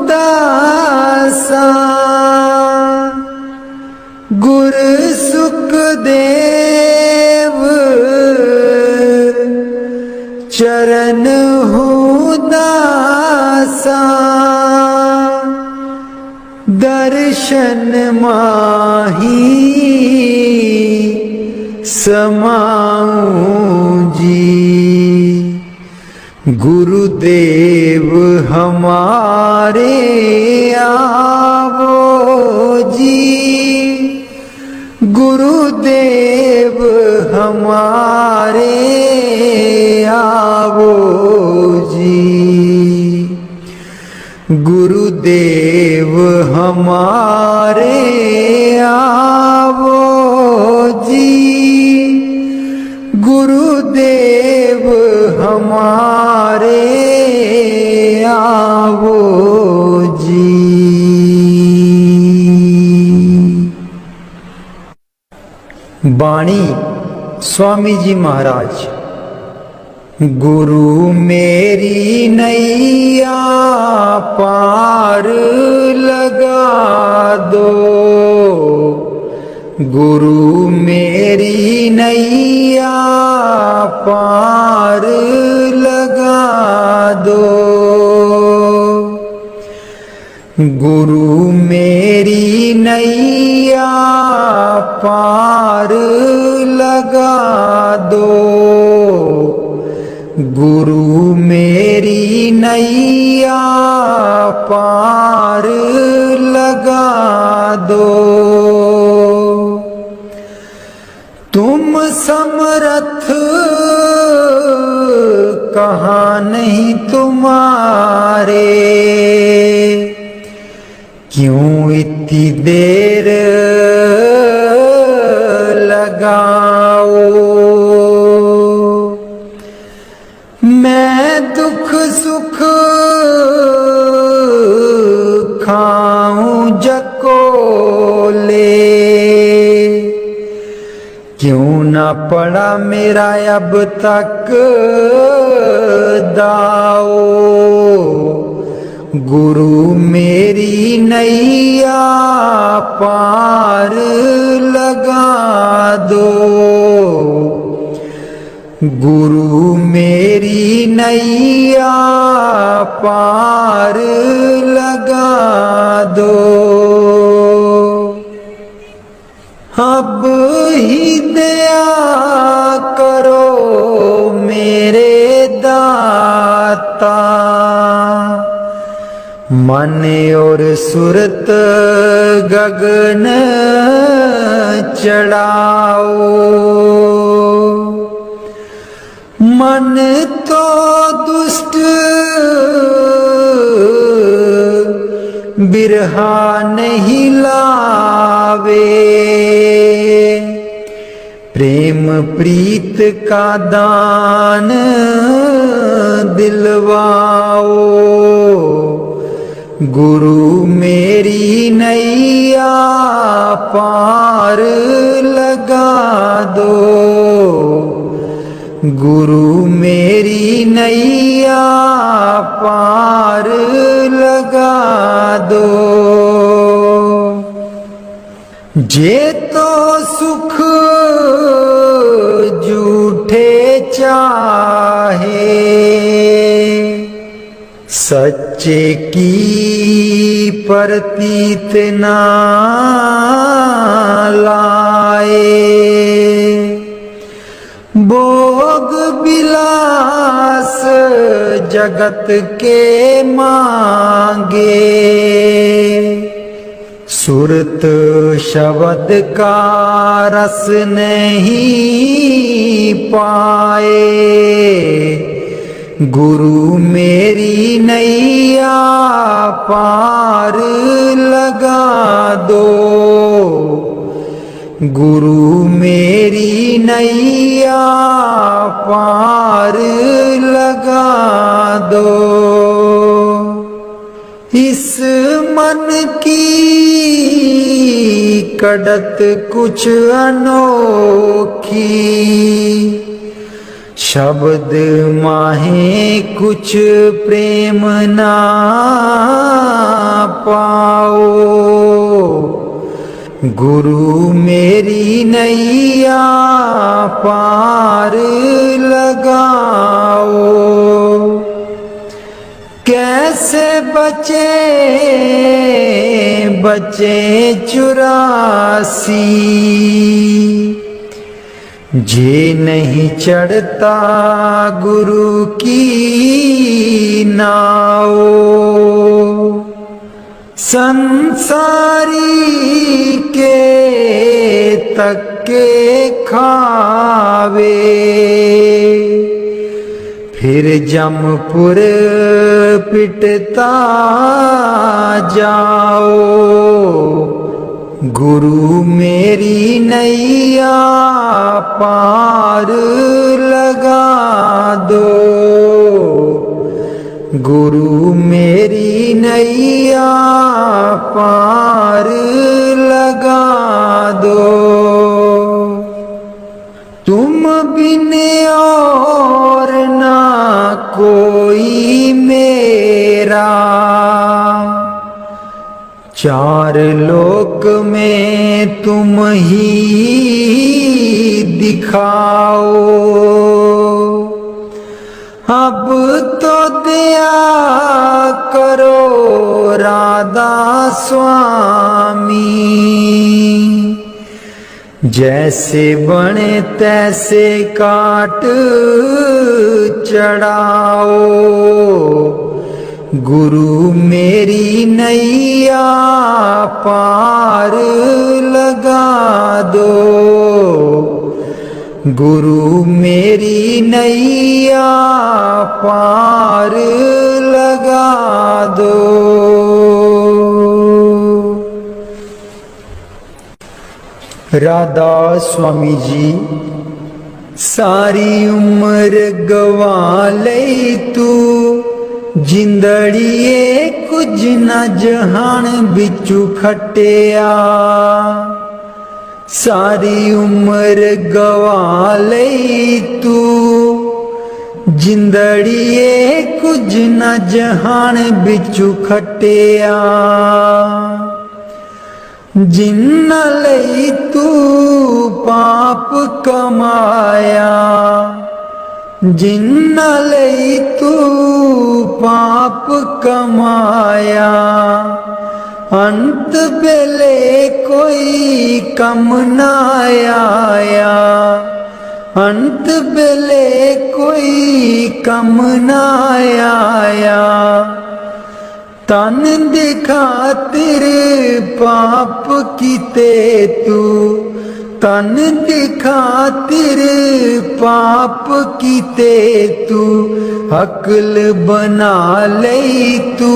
A: दासा, गुर सुखदेव चरण दासा, दर्शन माही समाऊं जी। गुरुदेव हमारे आओ जी, गुरुदेव हमारे आओ जी, गुरुदेव हमारे आओ जी, गुरुदेव हमारे आओ जी। बाणी स्वामी जी महाराज। गुरु मेरी नैया पार लगा दो, गुरु मेरी नैया पार लगा दो, गुरु मेरी नैया पार लगा दो, गुरु मेरी नैया पार लगा दो। तुम समर्थ कहाँ नहीं तुम्हारे, क्यों इतनी देर लगाओ। जाऊं जकोले, क्यों ना पड़ा मेरा अब तक दाओ। गुरु मेरी नैया पार लगा दो, गुरु मेरी नैया पार लगा दो। अब ही दया करो मेरे दाता, मन और सुरत गगन चढ़ाओ। मन तो दुष्ट बिरहा नहीं लावे, प्रेम प्रीत का दान दिलवाओ। गुरु मेरी नैया पार लगा दो, गुरु मेरी नैया पार लगा दो। जे तो सुख झूठे चाहे, सच्चे की प्रतीत ना लाए। भोग विलास जगत के मांगे, सुरत शब्द का रस नहीं पाए। गुरु मेरी नैया पार लगा दो, गुरु मेरी नैया पार लगा दो। इस मन की कड़त कुछ अनोखी, शब्द माहे कुछ प्रेम ना पाओ। गुरु मेरी नैया पार लगाओ। कैसे बचे बचे 84, जे नहीं चढ़ता गुरु की नाव। संसारी के तक्के खावे, फिर जमपुर पिटता जाओ। गुरु मेरी नैया पार लगा दो, गुरु मेरी नैया पार लगा दो। तुम बिन और ना कोई मेरा, चार लोक में तुम ही दिखाओ। अब तो दया करो राधा स्वामी, जैसे बने तैसे काट चढ़ाओ। गुरु मेरी नैया पार लगा दो, गुरु मेरी नैया पार लगा दो। राधा स्वामी जी सारी उम्र गवा ले तू, जिंदड़िए कुछ न जहान बिचू खटिया, सारी उम्र गवा लई तू। जिंदड़िए कुछ न जहान बिचू खटिया, जिन्ना लई तू पाप कमाया, जिन्ना लई तू पाप कमाया। अंत बेले कोई कम ना आया, अंत बेले कोई कम ना आया। तन दी खातिर पाप कीते तू, तन दी खातिर पाप कीते तू। अकल बना लई तू,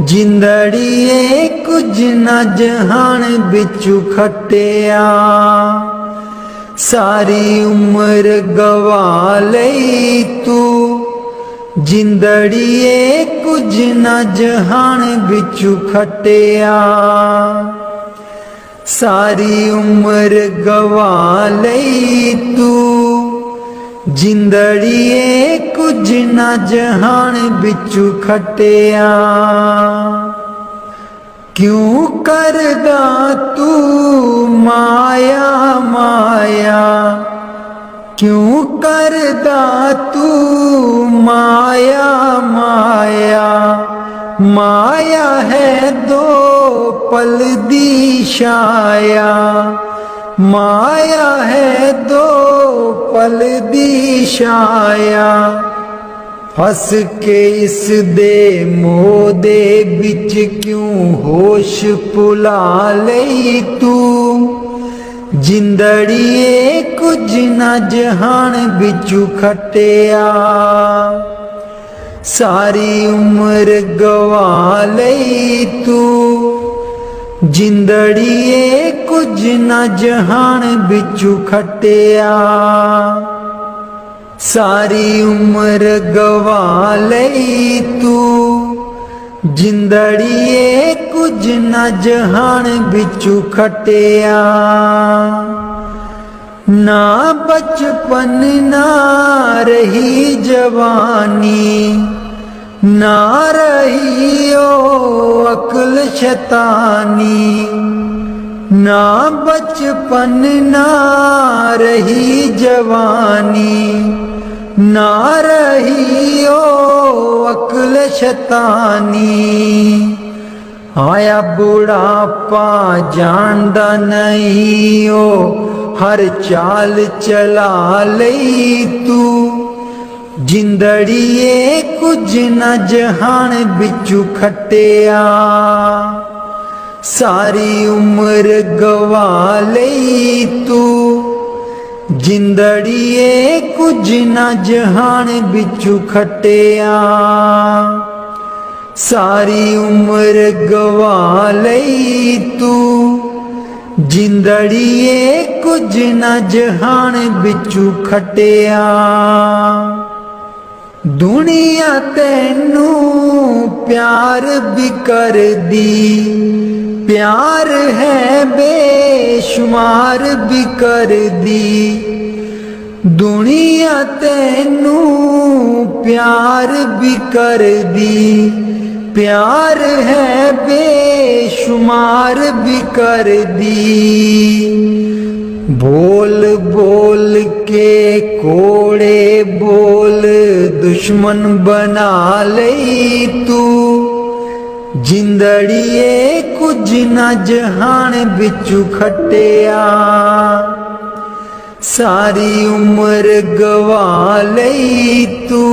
A: जिंदड़िए कुछ न जहान बिचू खटिया, सारी उम्र गवा लई तू। जिंदड़िए कुछ न जहान बिचू खटिया, सारी उम्र गवा लई तू। जिंदड़िए कुछ न जहान बिचू खटिया, क्यों करदा तू माया माया, क्यों करदा तू माया माया। माया है दो पल दी छाया, माया है दो पल दी छाया। फस के इस दे मोह दे बिच क्यों होश भुला लई तू। जिंदड़िए कुछ न जहान बिचू खटिया, सारी उम्र गवा लई तू। जिंदड़िए कुछ न जहान बिचू खटिया, सारी उम्र गवा लई तू। जिंदड़िए कुछ न जहान बिचू खटिया, ना बचपन ना रही जवानी, ना रही ओ अक्ल शैतानी। ना बचपन ना रही जवानी, ना रही ओ अक्ल शैतानी। आया बुढ़ापा जानदा नहीं ओ हर चाल चला लई तू। जिंदड़िए कुछ न जहान बिचू खटिया, सारी उम्र गवा लई तू। जिंदड़िए कुछ न जहान बिचू खटिया, सारी उम्र गवा लई तू। जिंदड़िए कुछ न जहान बिचू खटिया, दुनिया तैनू प्यार भी कर दी। प्यार है बेशुमार भी कर दी। दुनिया तैनू प्यार भी कर दी। प्यार है बेशुमार भी कर दी। बोल बोल के कोड़े बोल दुश्मन बना लई तू। जिंदड़िए कुछ न जहान बिचू खटिया, सारी उम्र गवा लई तू।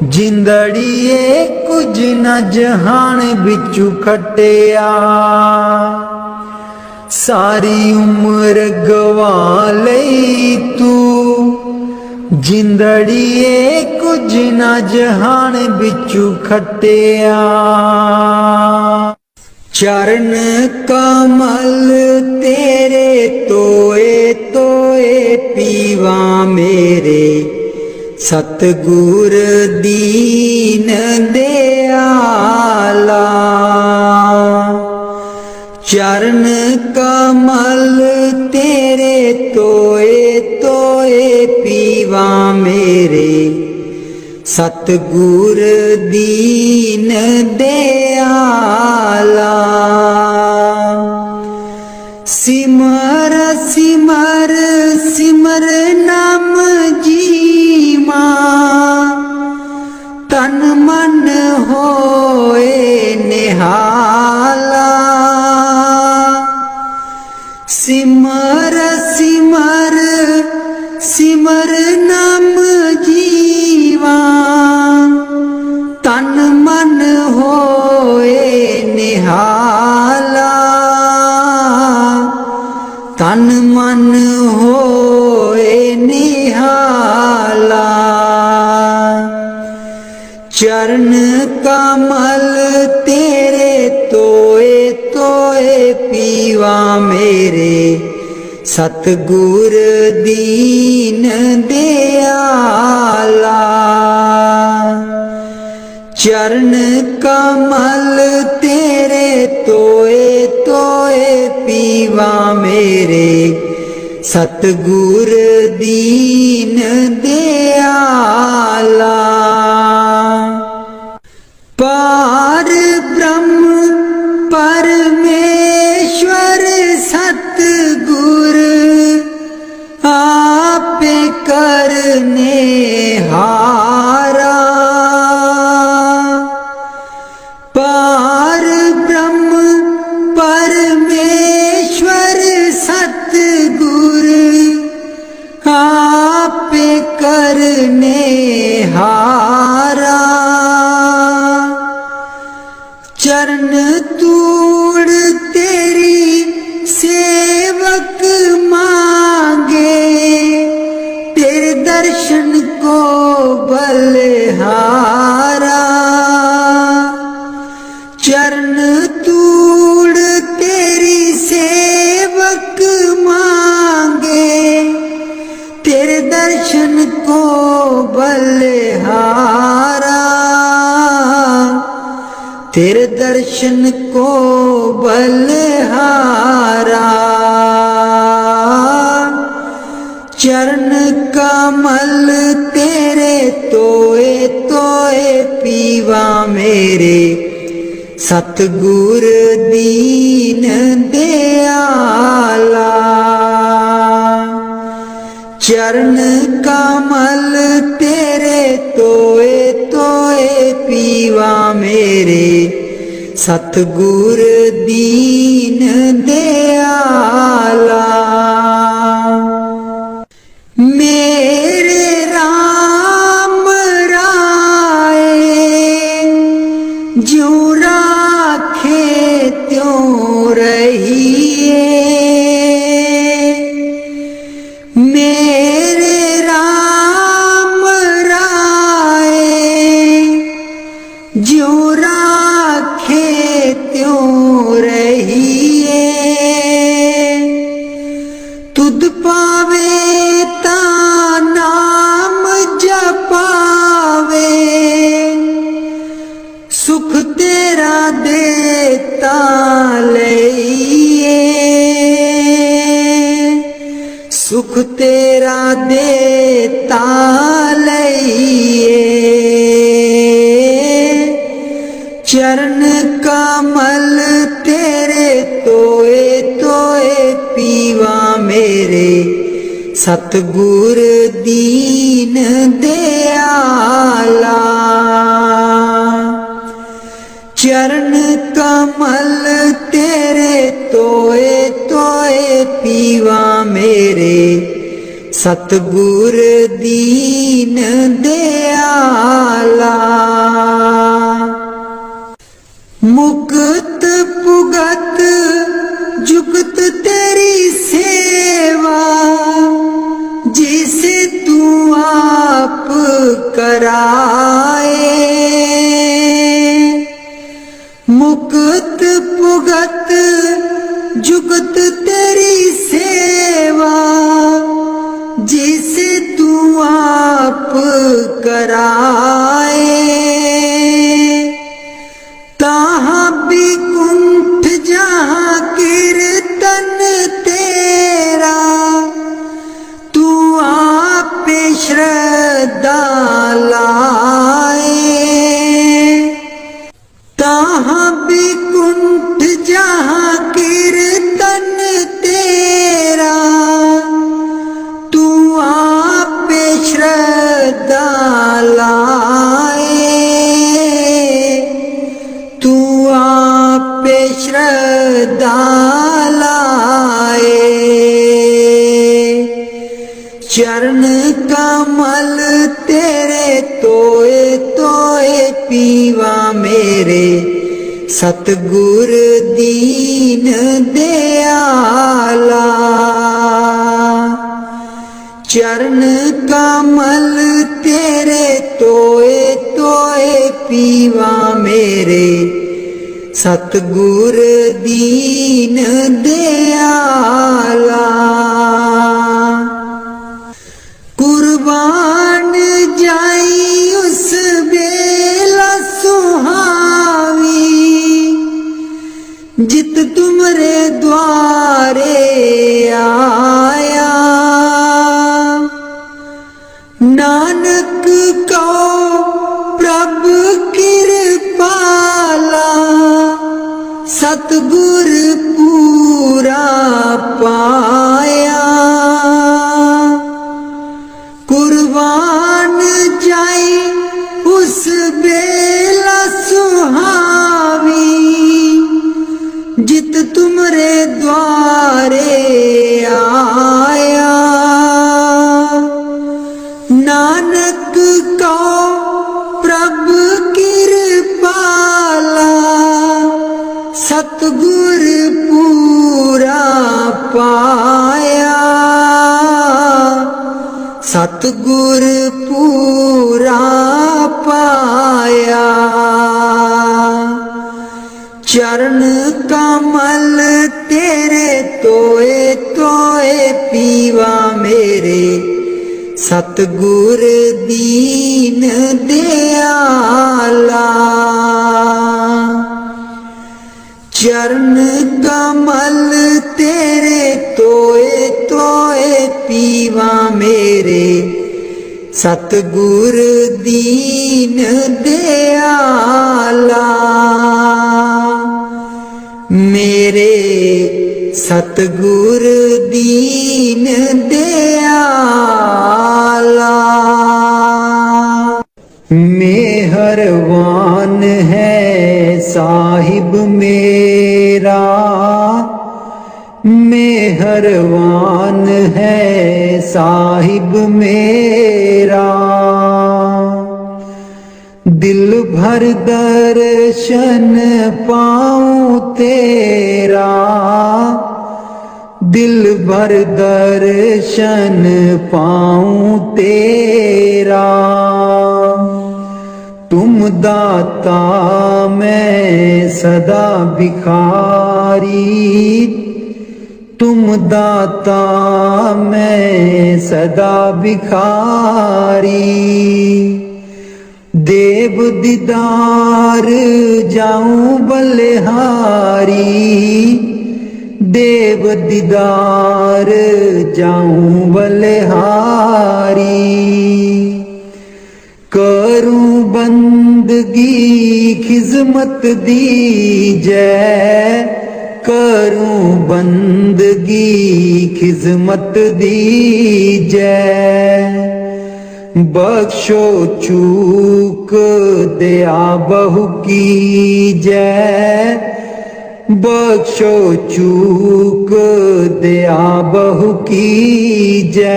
A: जिंदड़िए कुछ न जहान बिचू खटिया, सारी उम्र गवा लई तू। जिंदड़िए कुछ न जहान बिचू खटिया। चरण कमल तेरे तोए तोए पीवा मेरे, सतगुर दीन दयाला। चरण कमल तेरे तोए तोए पीवा मेरे, सतगुर दीन दयाला। सिमर सिमर सिमर नाम जीवा, तन मन होए निहाला। सिमर सिमर सिमर नाम जीवा, तन मन होए निहाला। तन मन होए निहाला। चरण कमल तेरे तोए तोए पीवा मेरे, सतगुर दीन दयाला। चरण कमल तेरे तोए तोए पीवा मेरे, सतगुर दीन दयाला। पार ब्रह्म परमेश्वर सतगुर, आपे करने हारा। पार ब्रह्म परमेश्वर सतगुर, आपे करने हारा। चरण तूड़ तेरी सेवक मांगे, तेरे दर्शन को बलिहारा। चरण तूड़ तेरी सेवक मांगे, तेरे दर्शन को बलिहारा। तेरे दर्शन को बलिहारा। चरण कमल तेरे तोए तोए पीवा मेरे, सतगुर दीन दयाला। चरण कमल तेरे तोए तोए पीवा मेरे, सतगुर दीन दयाला। मेरे राम राय ज्यों राखे त्यों रहिए। मेरे राम राय ज्यों राखे त्यों रहिए। तुध पावे ता नाम जपावे, सुख तेरा देता लइए। सुख तेरा देता लइए। चरण कमल तेरे तोए तोए पीवा मेरे, सतगुर दीन दयाला। चरण कमल तेरे तोए तोए पीवा मेरे, सतगुर दीन दयाला। मुक्त पुगत जुगत तेरी सेवा, जिसे तू आप कराए। मुक्त पुगत जुगत तेरी सेवा, जिसे तू आप श्रद्धा लाए। चरण कमल तेरे तोए तोए पीवा मेरे, सतगुर दीन दयाला। चरण कमल तेरे तोए तोए पीवा मेरे, सतगुर दीन दयाला। कुर्बान जाई उस बेला सुहावी, जित तुमरे द्वारे आया। नानक को प्रभु कृपाला, सतगुर पूरा पाया। कुर्बान जाई उस बेला सुहावी, जित तुमरे द्वारे आया। नानक को प्रभु कृपाला, सतगुर पूरा पाया। सतगुर पूरा पाया। चरण कमल तेरे तोए तोए पीवा मेरे, सतगुर दीन दयाला। चरण कमल तेरे तोए तोए पीवा मेरे, सतगुर दीन दयाला। मेरे सतगुर दीन दयाला। मेहरबान है साहिब मेरा, मेहरबान है साहिब मेरा। दिल भर दर्शन पाऊं तेरा, दिल भर दर्शन पाऊं तेरा। तुम दाता मैं सदा भिखारी, तुम दाता मैं सदा भिखारी। देव दीदार जाऊं बलिहारी, देव दीदार जाऊं बलिहारी। करूं बंदगी खिजमत दीजै, करूं बंदगी खिजमत दीजै। बख्शो चूक दया बहु कीजै, बख्शो चूक दया बहु कीजै।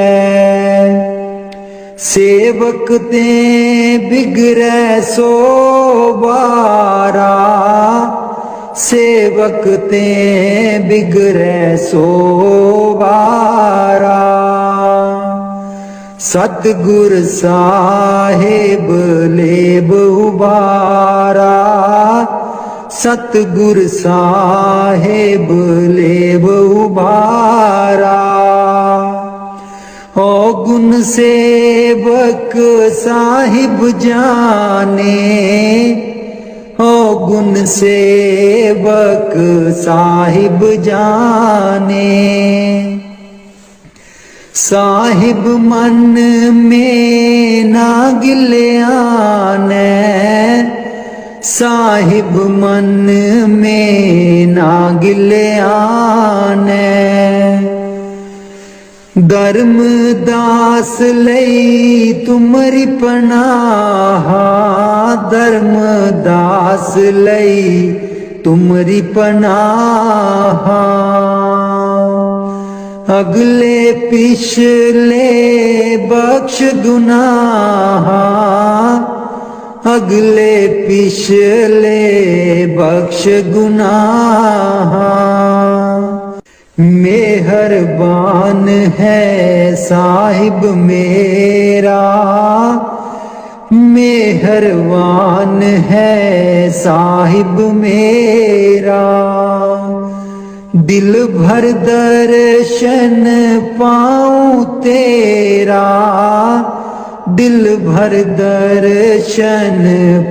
A: सेवक ते बिगड़ै सो बारा, सेवक ते बिगड़ै सो बारा। सतगुर साहिब लेब उबारा, सतगुर साहिब लेब उबारा। ओ गुण सेवक साहिब जाने, ओ गुण सेवक साहिब जाने। साहिब मन में ना गिल्याने, साहिब मन में ना गिल्याने। धर्म दास लई तुमरी पनाहा, धर्म दास लई तुमरी पनाह। अगले पिछले बख्श गुनाह, अगले पिछले बख्श गुनाह। मेहरबान है साहिब मेरा, मेहरबान है साहिब मेरा। दिल भर दर्शन पाऊं तेरा, दिल भर दर्शन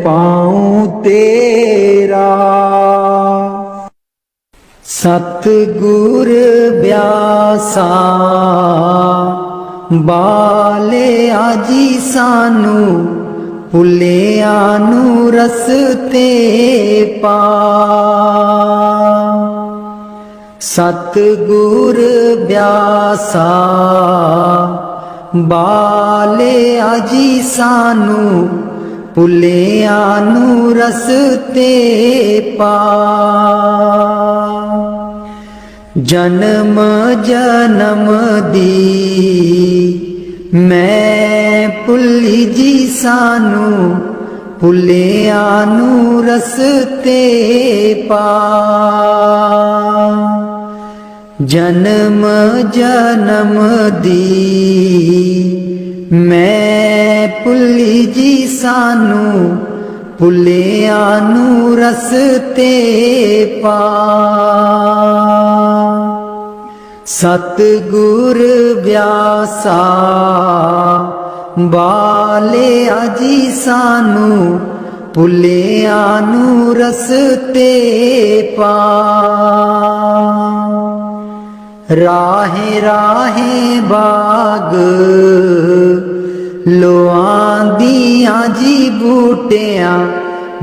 A: पाऊं तेरा। सतगुर ब्यासा बाले आजी सानू, भुलिया नू रस्ते पा। सतगुर ब्यासा बाले आजी सानू, भुलिया नू रस्ते पा। जन्म जन्म दी मैं भुली जी सानू, भुलिया नू रस्ते पा। जन्म जन्म दी मैं भुली जी सानू, भुलिया नू रस्ते पा। सतगुर ब्यासा बाले आजी सानू, भुलिया नू रस्ते पा। राहे राहे बाग लोआंदियां जी बूटियां,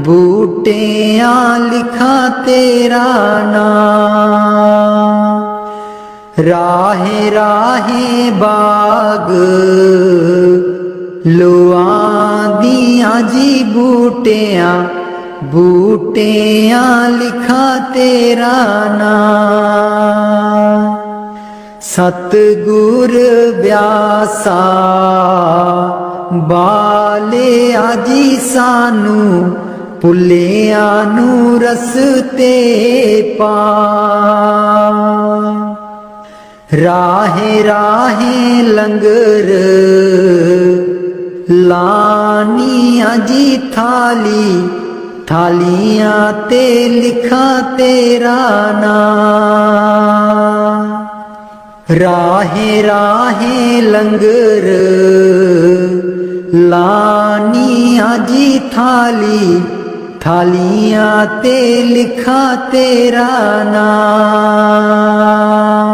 A: बूटियां लिखा तेरा नाम। राहे राहे बाग लोआंदियां जी बूटियां, बूटियां लिखा तेरा नाम। सतगुर ब्यासा बाले आजी सानू, भुलिया नू रस्ते पा। राहे राहे लंगर लानियां जी थाली, थालियां ते लिखा तेरा नाम। राहे राहे लंगर लानियां जी थाली, थालियां ते लिखा तेरा नाम।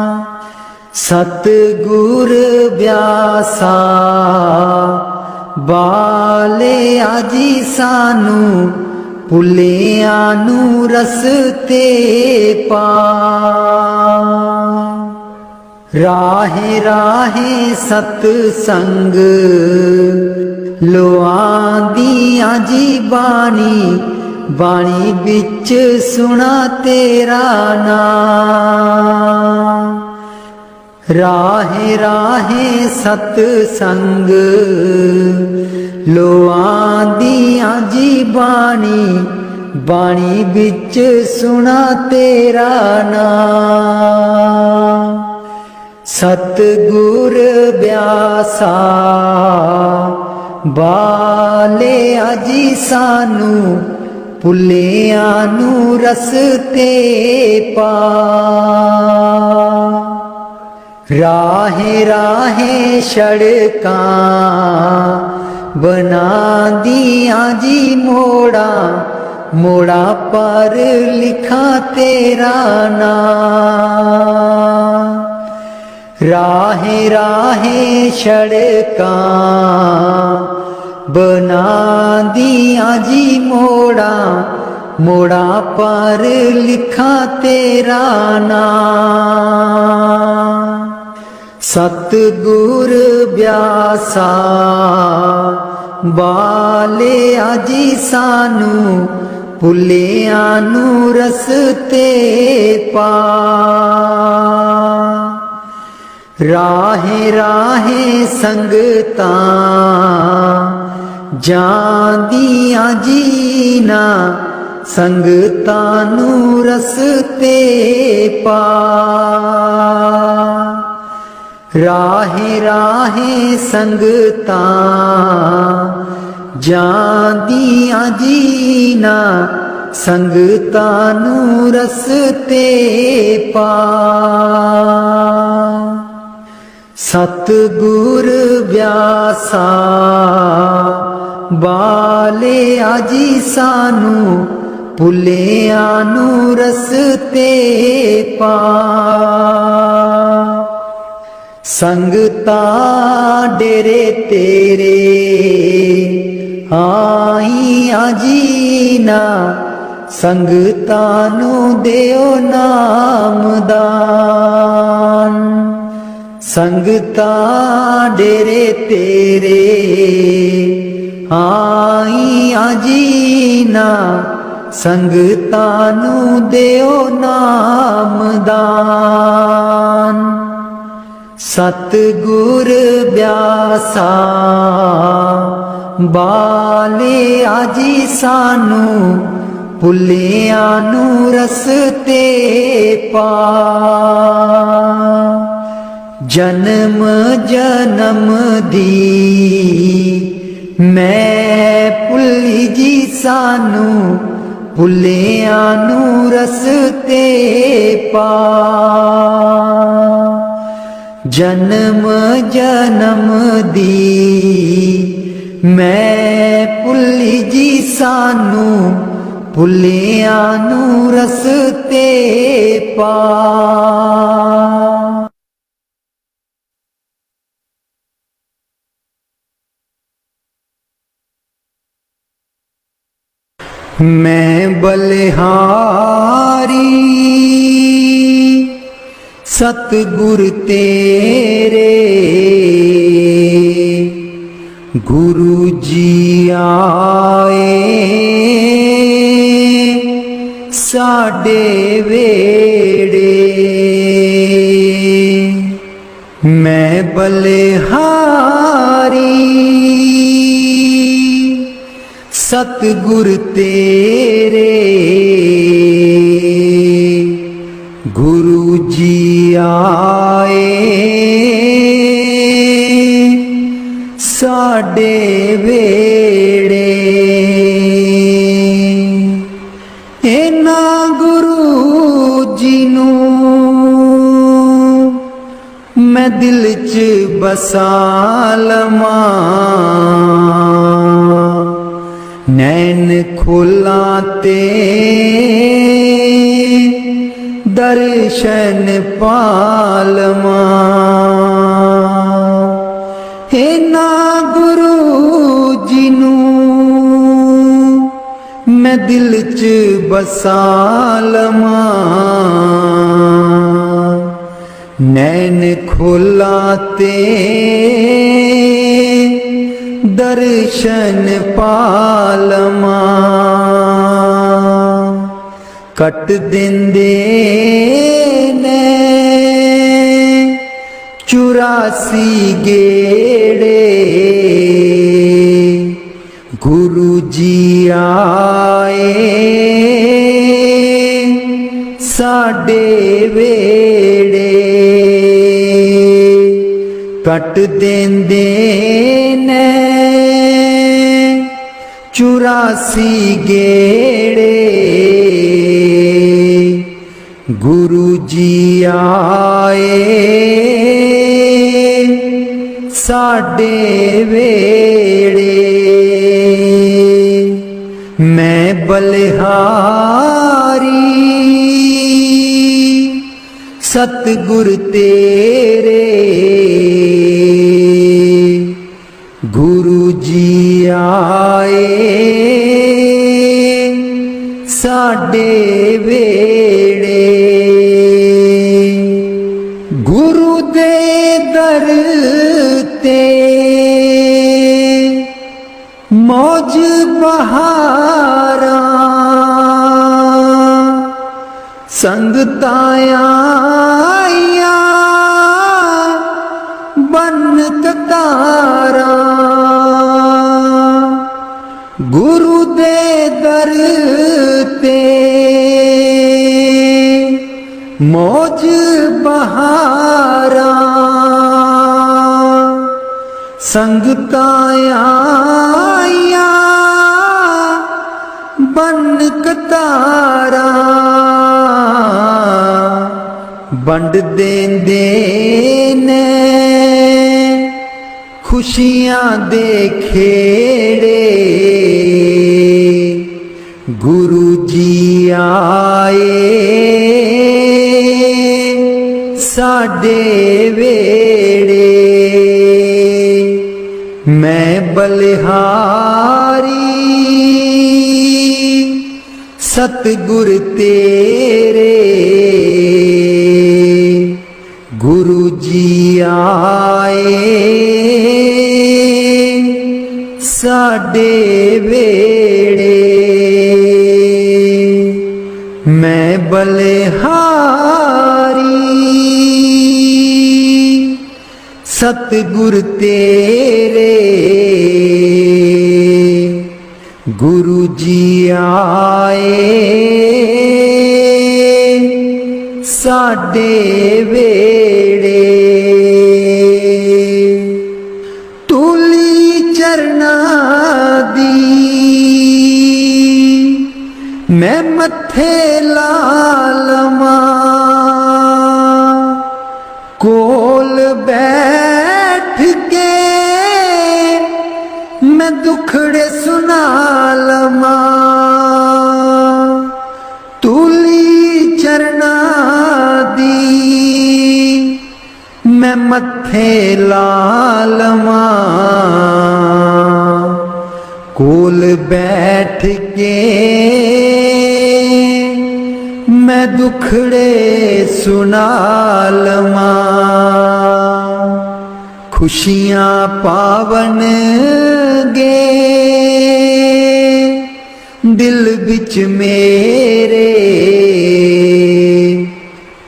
A: सतगुर ब्यासा बाले आजी सानू, भुलिया नू रस्ते पा। राहे राहे सतसंग लोआंदियां जी बाणी, बाणी बिच सुना तेरा नाम। राहे राहे सतसंग लोआंदियां जी बाणी, बाणी बिच सुना तेरा नाम। सतगुर ब्यासा बाले आजी सानू, भुलिया नू रस्ते पा। राहे राहे सड़कां बना दियां जी मोड़ा, मोड़ा पर लिखा तेरा नाम। राहे राहे सड़कां बना दियां जी मोड़ा, मोड़ा पर लिखा तेरा नाम। सतगुर ब्यासा बाले आजी सानू, ਭੁੱਲਿਆਂ ਨੂੰ ਰਸਤੇ ਪਾ। ਰਾਹੇ ਰਾਹੇ ਸੰਗਤਾਂ ਜਾਂਦੀਆਂ ਜੀਨਾ, ਸੰਗਤਾਂ ਨੂੰ ਰਸਤੇ ਪਾ। ਰਾਹੇ ਰਾਹੇ ਸੰਗਤਾਂ ਜਾਂਦੀਆਂ ਜੀਨਾ, ਸੰਗਤਾਂ ਨੂੰ ਰਸਤੇ ਪਾ। ਸਤਿਗੁਰ ਵਿਆਸਾ ਬਾਲਿਆ ਜੀ ਸਾਨੂੰ, ਭੁੱਲਿਆਂ ਨੂੰ ਰਸਤੇ ਪਾ। ਸੰਗਤਾਂ ਡੇਰੇ ਤੇਰੇ ਆਈਆਂ ਜੀਨਾ, ਸੰਗਤਾਂ ਨੂੰ ਦਿਓ ਨਾਮਦਾਨ। ਸੰਗਤਾਂ ਡੇਰੇ ਤੇਰੇ ਆਈਆਂ ਜੀਨਾ, ਸੰਗਤਾਂ ਨੂੰ ਦਿਓ ਨਾਮਦਾਨ। ਸਤਿਗੁਰ ਬਿਆਸਾ ਬਾਲਿਆ ਜੀ ਸਾਨੂੰ, ਭੁੱਲਿਆਂ ਨੂੰ ਰਸਤੇ ਪਾ। ਜਨਮ ਜਨਮ ਦੀ ਮੈਂ ਭੁੱਲੀ ਜੀ ਸਾਨੂੰ, ਭੁੱਲਿਆਂ ਨੂੰ ਰਸਤੇ ਪਾ। ਜਨਮ ਜਨਮ ਦੀ ਮੈਂ ਭੁੱਲੀ ਜੀ ਸਾਨੂੰ, ਭੁੱਲਿਆਂ ਨੂੰ ਰਸਤੇ ਪਾ। ਮੈਂ ਬਲਿਹਾਰੀ ਸਤਿਗੁਰ ਤੇਰੇ, ਗੁਰੂ ਜੀ ਆਏ ਸਾਡੇ ਵੇੜੇ। ਮੈਂ ਬਲਿਹਾਰੀ ਸਤਿਗੁਰ ਤੇਰੇ, ਗੁਰੂ ਜੀ ਆਏ ਸਾਡੇ ਵੇੜੇ। ਇਹਨਾਂ ਗੁਰੂ ਜੀ ਨੂੰ ਮੈਂ ਦਿਲ 'ਚ ਬਸਾ ਲਵਾਂ, ਨੈਣ ਖੋਲਾਂ ਤੇ ਦਰਸ਼ਨ ਪਾ ਲਵਾਂ। ਇਹਨਾਂ ਗੁਰੂ ਜੀ ਨੂੰ ਮੈਂ ਦਿਲ 'ਚ ਬਸਾ ਲਵਾਂ, ਨੈਣ ਖੋਲਾਂ ਤੇ ਦਰਸ਼ਨ ਪਾ ਲਵਾਂ। ਕੱਟ ਦਿੰਦੇ ਨੇ 84 ਗੇੜੇ, ਗੁਰੂ ਜੀ ਆਏ ਸਾਡੇ ਵੇੜੇ। ਕੱਟ ਦਿੰਦੇ ਨੇ 84 ਗੇੜੇ, ਗੁਰੂ ਜੀ ਆਏ ਸਾਡੇ ਵੇੜੇ। ਮੈਂ ਬਲਿਹਾਰੀ ਸਤਿਗੁਰ ਤੇਰੇ, ਗੁਰੂ ਜੀ ਆਏ ਸਾਡੇ ਵੇੜੇ। ਗੁਰੂ ਦੇ ਦਰ ਤੇ ਮੌਜ ਬਹਾਰਾਂ, संगतां आईया बन कतारा, गुरु दे दर ते मौज बहारा। संगतां आईया बन कतारा, बंड देंदे ने खुशियां दे खेड़े। गुरु जी आए साडे वेड़े, मैं बलिहारी सतगुर तेरे। गुरु जी आए साडे वेड़े, मैं बलिहारी सतगुर तेरे। गुरु जी आए साडे वेड़े, तूली चरना दी मैं मथे ला लवां। कोल बैठ के मैं दुखड़े सुना लवां। तूली चरना दी मैं मथे ला लवां। कोल बैठ के मैं दुखड़े सुना लवां। खुशियां पावन गे दिल बिच मेरे।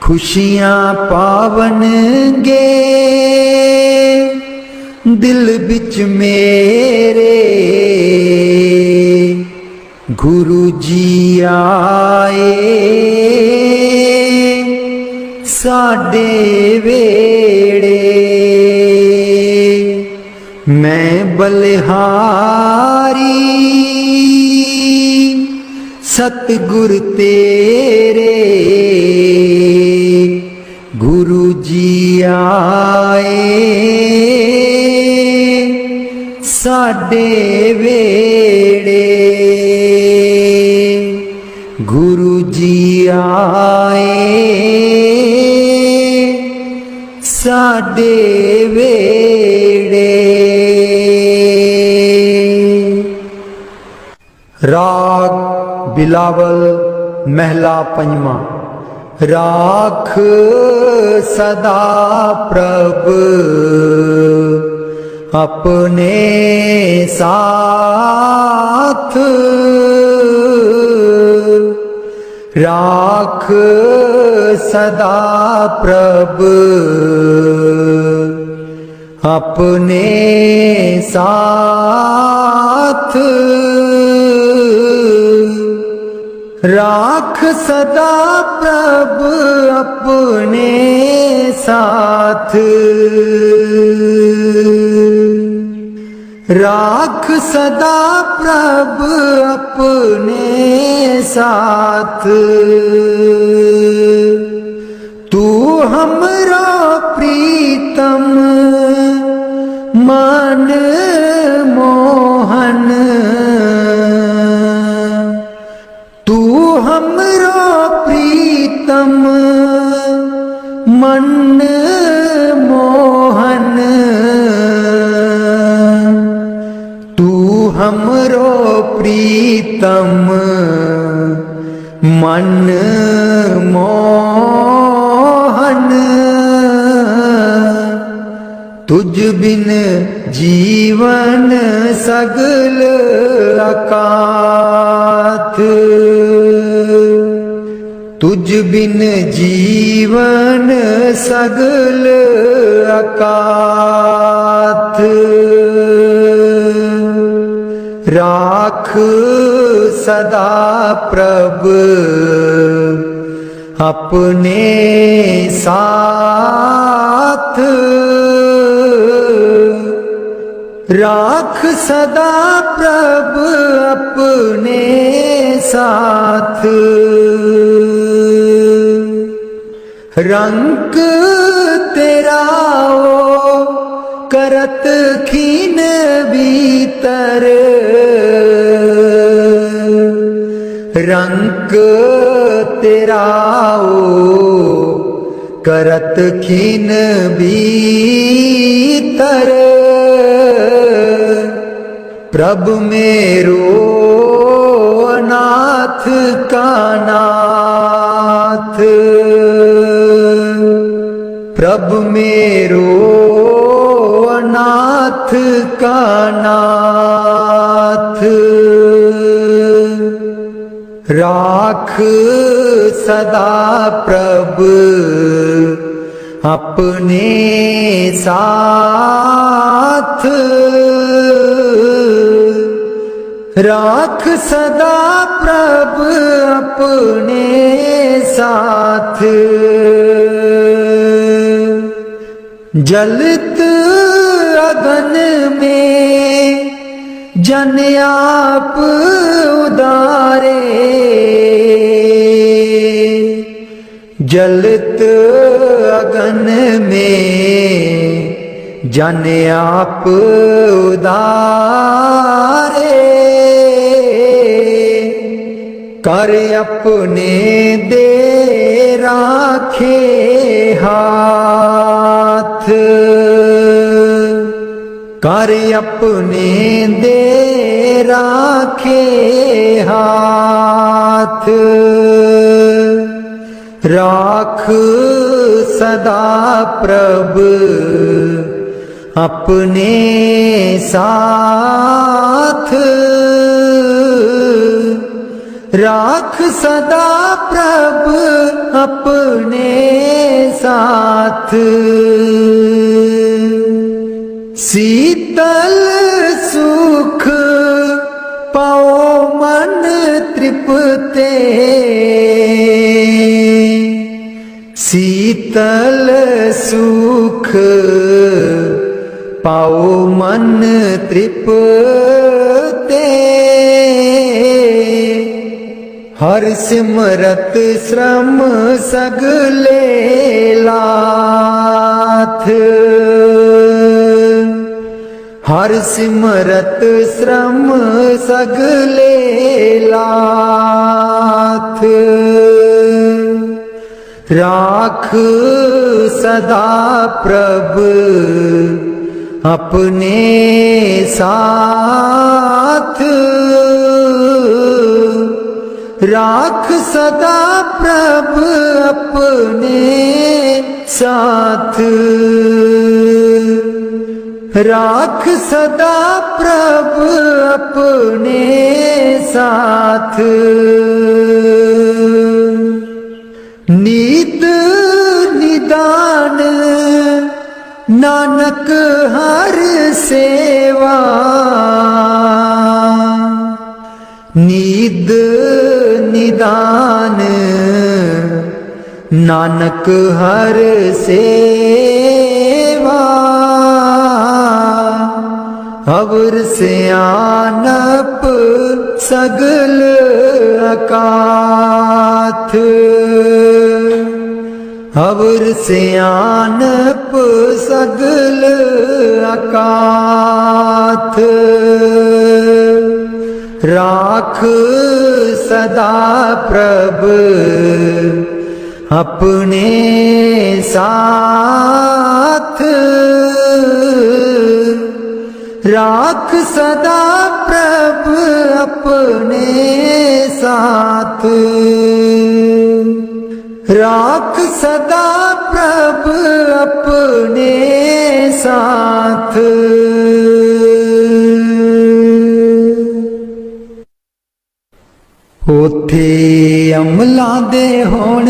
A: खुशियां पावन गे दिल बिच मेरे। गुरु जी आए साडे वेड़े, मैं बलिहारी सतगुर तेरे। गुरु जी आए साडे वेड़े, गुरु जी आए साडे वेड़े। राग बिलावल महला पंजवा। राख सदा प्रभ अपने साथ। राख सदा प्रभ अपने साथ। राख सदा प्रभ अपने साथ। राख सदा प्रभ अपने साथ। तू हमरा प्रीतम मन मोहन। तू हमरा प्रीतम मन मोहन। तू हमरो प्रीतम मन मोहन। तुझ बिन जीवन सगल अकाथ। तुझ तुझ बिन जीवन सगल अकाथ। राख सदा प्रभ अपने साथ। राख सदा प्रभ अपने साथ। रंग तेरा ओ करत खीन भीतर। रंग तेरा ओ करत खीन भीतर। प्रभु मेरो नाथ का नाथ। प्रभु मेरो नाथ का नाथ। राख सदा प्रभु अपने साथ। राख सदा प्रभु अपने साथ। जलत अगन में जन आप उदारे। जलत अगन में जन आप उदारे। कर अपने दे राखे हाथ। कर अपने दे राखे हाथ। राख सदा प्रभु अपने साथ। राख सदा प्रभु अपने साथ। शीतल सुख पाओ मन तृप्ते। शीतल सुख पाओ मन तृप्ते। हर सिमरत श्रम सगले लाथ। हर सिमरत श्रम सगले लाथ। राख सदा प्रभु अपने साथ। राख सदा प्रभु अपने साथ। राख सदा प्रभु अपने साथ। नीत निदान नानक हर सेवा। नीद निदान नानक हर सेवा। अवर सियानप सगल अकाथ। अवर सियानप सगल अकाथ। राख सदा प्रभु अपने साथ। राख सदा प्रभु अपने साथ। राख सदा प्रभु अपने साथ। होथे अमला दे होण